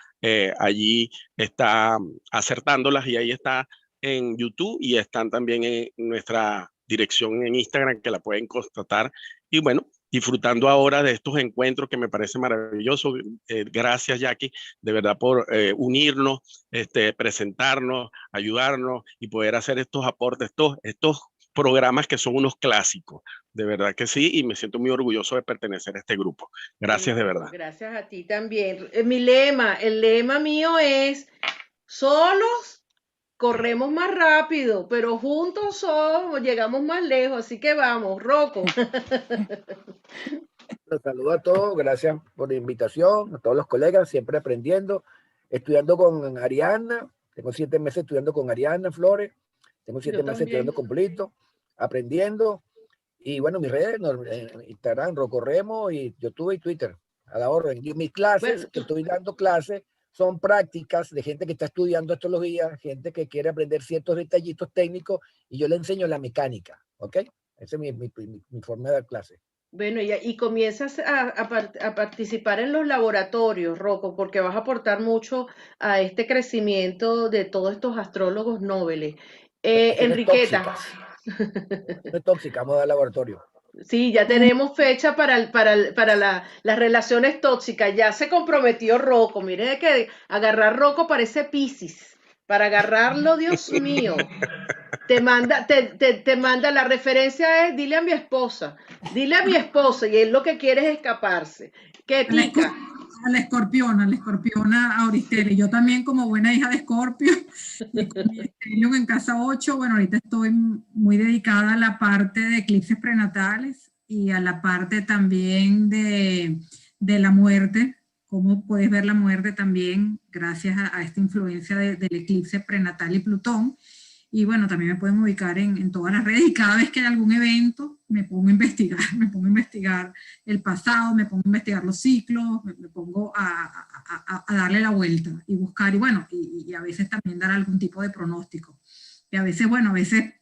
allí está acertándolas, y ahí está en YouTube, y están también en nuestra dirección en Instagram, que la pueden constatar. Y bueno, disfrutando ahora de estos encuentros que me parece maravilloso. Gracias, Jackie, de verdad, por unirnos, presentarnos, ayudarnos y poder hacer estos aportes, estos programas que son unos clásicos. De verdad que sí, y me siento muy orgulloso de pertenecer a este grupo. Gracias, de verdad. Gracias a ti también. El lema mío es: solos corremos más rápido, pero juntos llegamos más lejos. Así que vamos, Rocco. Los saludo a todos, gracias por la invitación, a todos los colegas, siempre aprendiendo, estudiando con Ariana. Tengo 7 meses estudiando con Ariana Flores, tengo 7 meses estudiando con Polito, aprendiendo. Y bueno, mis redes, Instagram, Rocco Remo, y YouTube y Twitter, a la orden. Y mis clases, que estoy dando clases, son prácticas de gente que está estudiando astrología, gente que quiere aprender ciertos detallitos técnicos, y yo le enseño la mecánica, ¿ok? Esa es mi forma de dar clases. Bueno, y comienzas a participar en los laboratorios, Rocco, porque vas a aportar mucho a este crecimiento de todos estos astrólogos nobles. Enriqueta. No es tóxica, vamos al laboratorio. Sí, ya tenemos fecha para las relaciones tóxicas. Ya se comprometió Rocco. Mire que agarrar Rocco parece Piscis. Para agarrarlo, Dios mío. Te manda, la referencia es: dile a mi esposa, y él lo que quiere es escaparse. ¿Qué tica? A la escorpiona Auristela. Yo también, como buena hija de Escorpio, y con mi estelium en casa 8, bueno, ahorita estoy muy dedicada a la parte de eclipses prenatales y a la parte también de la muerte, cómo puedes ver la muerte también gracias a esta influencia del eclipse prenatal y Plutón. Y bueno, también me pueden ubicar en todas las redes, y cada vez que hay algún evento me pongo a investigar el pasado, me pongo a investigar los ciclos, me pongo a darle la vuelta y buscar, y bueno, y a veces también dar algún tipo de pronóstico. Y a veces, bueno, a veces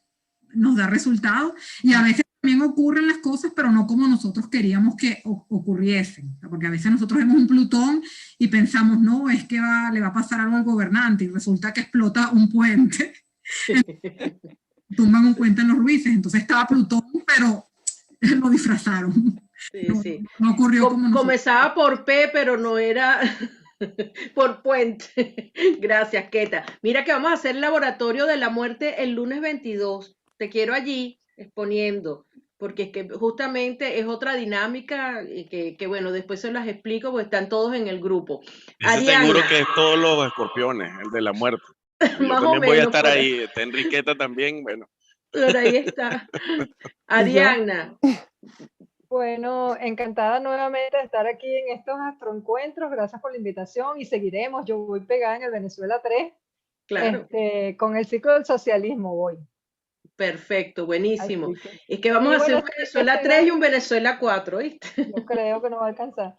nos da resultados, y a veces también ocurren las cosas, pero no como nosotros queríamos que ocurriesen, porque a veces nosotros vemos un Plutón y pensamos, no, es que le va a pasar algo al gobernante, y resulta que explota un puente. Tumban un puente en los Ruices, entonces estaba Plutón, pero lo disfrazaron. Sí. No ocurrió como comenzaba por P, pero no era por puente. Gracias, Keta. Mira que vamos a hacer el laboratorio de la muerte el lunes 22. Te quiero allí exponiendo, porque es que justamente es otra dinámica y que bueno, después se las explico, porque están todos en el grupo. Ese seguro que es todos los escorpiones, el de la muerte. Yo también voy a estar ahí, está Enriqueta también, bueno. Pero ahí está. Ariana. Bueno, encantada nuevamente de estar aquí en estos astroencuentros. Gracias por la invitación, y seguiremos. Yo voy pegada en el Venezuela 3. Claro. Con el ciclo del socialismo voy. Perfecto, buenísimo. Es que vamos a hacer un Venezuela 3 y un Venezuela 4, ¿viste? Yo creo que no va a alcanzar.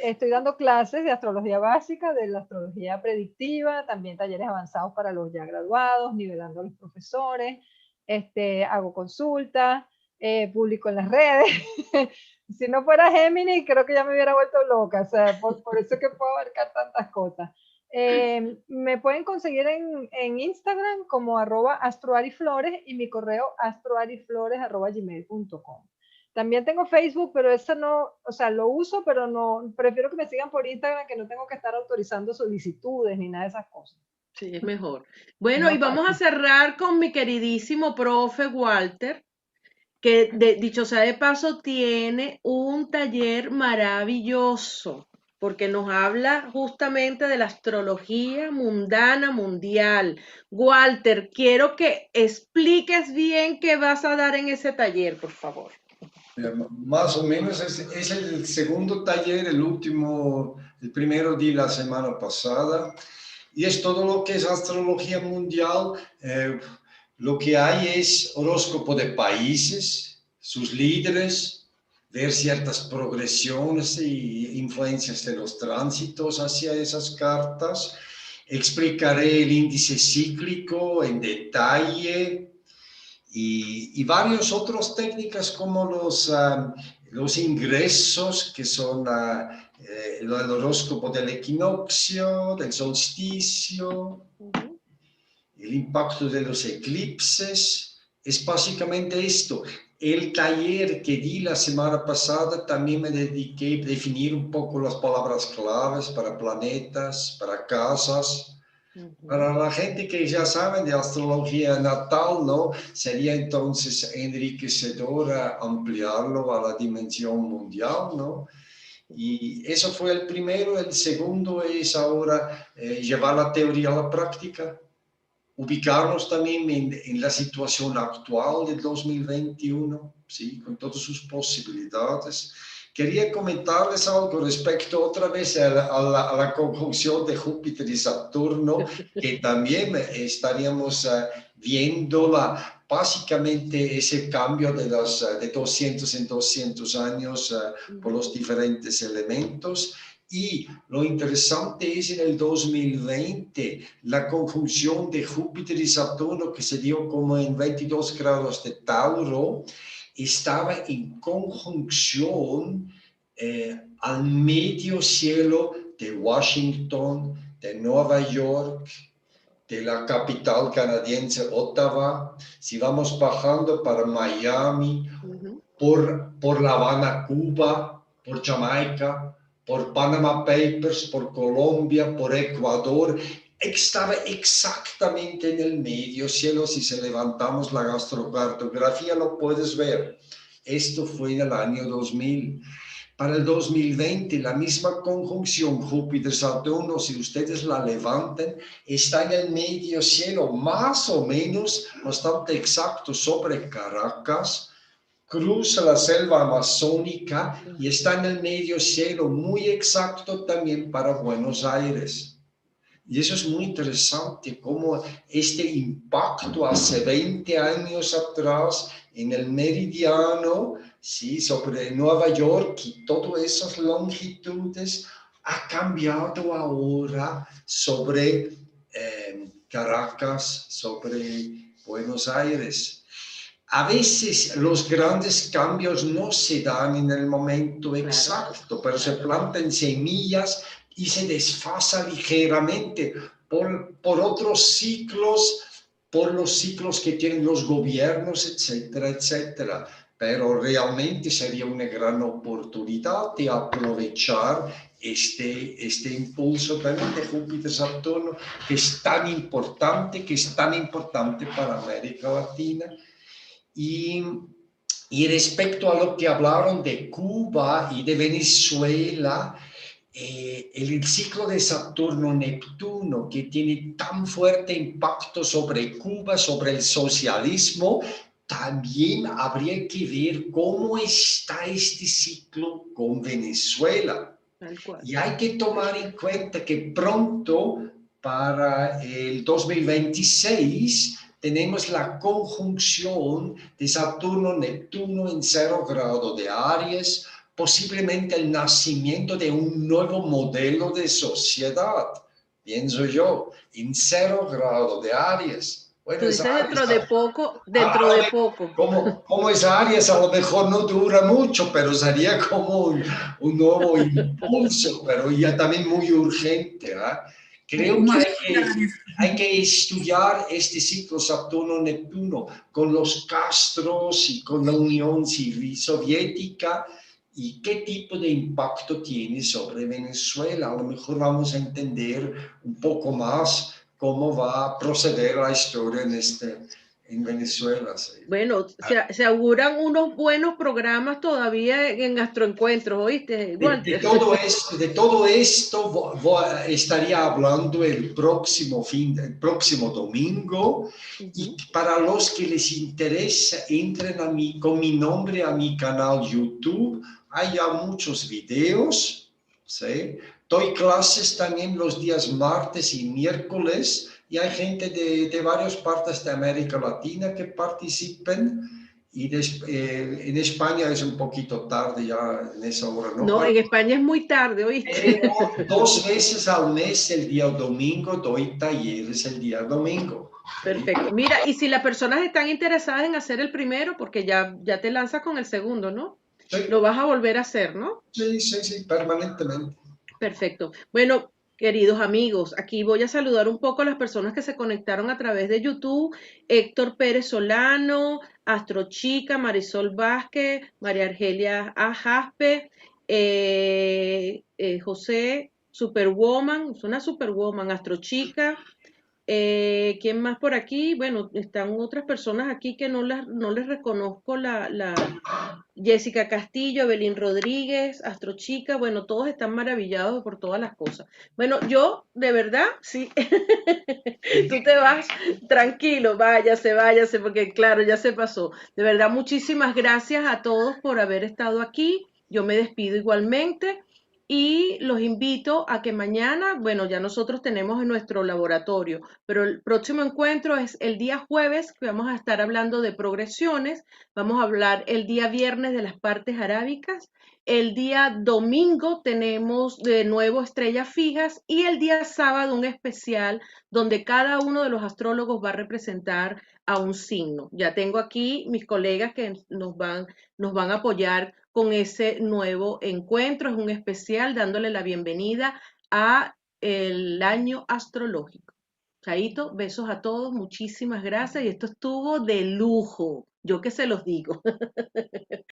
Estoy dando clases de astrología básica, de la astrología predictiva, también talleres avanzados para los ya graduados, nivelando a los profesores. Hago consultas, publico en las redes. Si no fuera Géminis, creo que ya me hubiera vuelto loca. O sea, por eso que puedo abarcar tantas cosas. Me pueden conseguir en Instagram como @astroariflores, y mi correo astroariflores@gmail.com. También tengo Facebook, pero eso no, o sea, lo uso, pero no, prefiero que me sigan por Instagram, que no tengo que estar autorizando solicitudes ni nada de esas cosas. Sí, es mejor. Bueno, y vamos a cerrar con mi queridísimo profe Walter, que dicho sea de paso, tiene un taller maravilloso, porque nos habla justamente de la astrología mundana mundial. Walter, quiero que expliques bien qué vas a dar en ese taller, por favor. Más o menos es el segundo taller, el primero de la semana pasada, y es todo lo que es astrología mundial. Lo que hay es horóscopo de países, sus líderes, ver ciertas progresiones e influencias de los tránsitos hacia esas cartas. Explicaré el índice cíclico en detalle, y varias otras técnicas como los ingresos, que son el horóscopo del equinoccio, del solsticio, el impacto de los eclipses. Es básicamente esto. El taller que di la semana pasada también me dediqué a definir un poco las palabras claves para planetas, para casas. Para la gente que ya saben de astrología natal, ¿no? Sería entonces enriquecedor ampliarlo a la dimensión mundial, ¿no? Y eso fue el primero. El segundo es ahora llevar la teoría a la práctica, ubicarnos también en la situación actual del 2021, ¿sí? Con todas sus posibilidades. Quería comentarles algo respecto otra vez a la conjunción de Júpiter y Saturno, que también estaríamos viéndola, básicamente ese cambio de 200 en 200 años por los diferentes elementos. Y lo interesante es en el 2020, la conjunción de Júpiter y Saturno, que se dio como en 22 grados de Tauro, estaba en conjunción al medio cielo de Washington, de Nueva York, de la capital canadiense Ottawa. Si vamos bajando para Miami, por La Habana, Cuba, por Jamaica, por Panama Papers, por Colombia, por Ecuador, estaba exactamente en el medio cielo. Si se levantamos la astrocartografía lo puedes ver. Esto fue en el año 2000. Para el 2020, la misma conjunción Júpiter-Saturno, si ustedes la levantan, está en el medio cielo, más o menos bastante exacto sobre Caracas, cruza la selva amazónica y está en el medio cielo, muy exacto también para Buenos Aires. Y eso es muy interesante, cómo este impacto hace 20 años atrás en el meridiano, ¿sí? Sobre Nueva York y todas esas longitudes, ha cambiado ahora sobre Caracas, sobre Buenos Aires. A veces los grandes cambios no se dan en el momento exacto, pero se plantan semillas y se desfasa ligeramente por otros ciclos, por los ciclos que tienen los gobiernos, etcétera, etcétera. Pero realmente sería una gran oportunidad de aprovechar este impulso también de Júpiter-Saturno, que es tan importante para América Latina. Y respecto a lo que hablaron de Cuba y de Venezuela, el ciclo de Saturno-Neptuno, que tiene tan fuerte impacto sobre Cuba, sobre el socialismo, también habría que ver cómo está este ciclo con Venezuela. Y hay que tomar en cuenta que pronto, para el 2026, tenemos la conjunción de Saturno-Neptuno en 0 grado de Aries, posiblemente el nacimiento de un nuevo modelo de sociedad, pienso yo, en 0 grado de Aries. Bueno, tú dices dentro de poco. Como es Aries, a lo mejor no dura mucho, pero sería como un nuevo impulso, pero ya también muy urgente, ¿eh? Creo que hay que estudiar este ciclo Saturno-Neptuno con los Castros y con la Unión Soviética y qué tipo de impacto tiene sobre Venezuela. A lo mejor vamos a entender un poco más cómo va a proceder la historia en en Venezuela. Sí. Bueno, se auguran unos buenos programas todavía en Gastroencuentros, ¿oíste, Walter? De todo esto estaría hablando el próximo domingo. Y para los que les interesa, entren con mi nombre a mi canal YouTube. Hay ya muchos videos. ¿Sí? Doy clases también los días martes y miércoles. Y hay gente de varias partes de América Latina que participen. Y en España es un poquito tarde ya en esa hora, ¿no? No, en España es muy tarde, ¿oíste? Pero 2 veces al mes, el día domingo, doy talleres el día domingo. Perfecto. Mira, y si las personas están interesadas en hacer el primero, porque ya te lanzas con el segundo, ¿no? Sí. Lo vas a volver a hacer, ¿no? Sí, permanentemente. Perfecto. Bueno, queridos amigos, aquí voy a saludar un poco a las personas que se conectaron a través de YouTube. Héctor Pérez Solano, Astrochica, Marisol Vázquez, María Argelia Ajaspe, José Superwoman, es una Superwoman, Astrochica. ¿Quién más por aquí? Bueno, están otras personas aquí que no les reconozco Jessica Castillo, Evelyn Rodríguez, Astrochica, bueno, todos están maravillados por todas las cosas. Bueno, yo, de verdad, sí, tú te vas tranquilo, váyase, porque claro, ya se pasó. De verdad, muchísimas gracias a todos por haber estado aquí. Yo me despido igualmente. Y los invito a que mañana, bueno, ya nosotros tenemos en nuestro laboratorio, pero el próximo encuentro es el día jueves, que vamos a estar hablando de progresiones. Vamos a hablar el día viernes de las partes arábicas. El día domingo tenemos de nuevo estrellas fijas y el día sábado un especial donde cada uno de los astrólogos va a representar a un signo. Ya tengo aquí mis colegas que nos van a apoyar con ese nuevo encuentro. Es un especial dándole la bienvenida a el año astrológico. Chaito, besos a todos, muchísimas gracias y esto estuvo de lujo, yo que se los digo.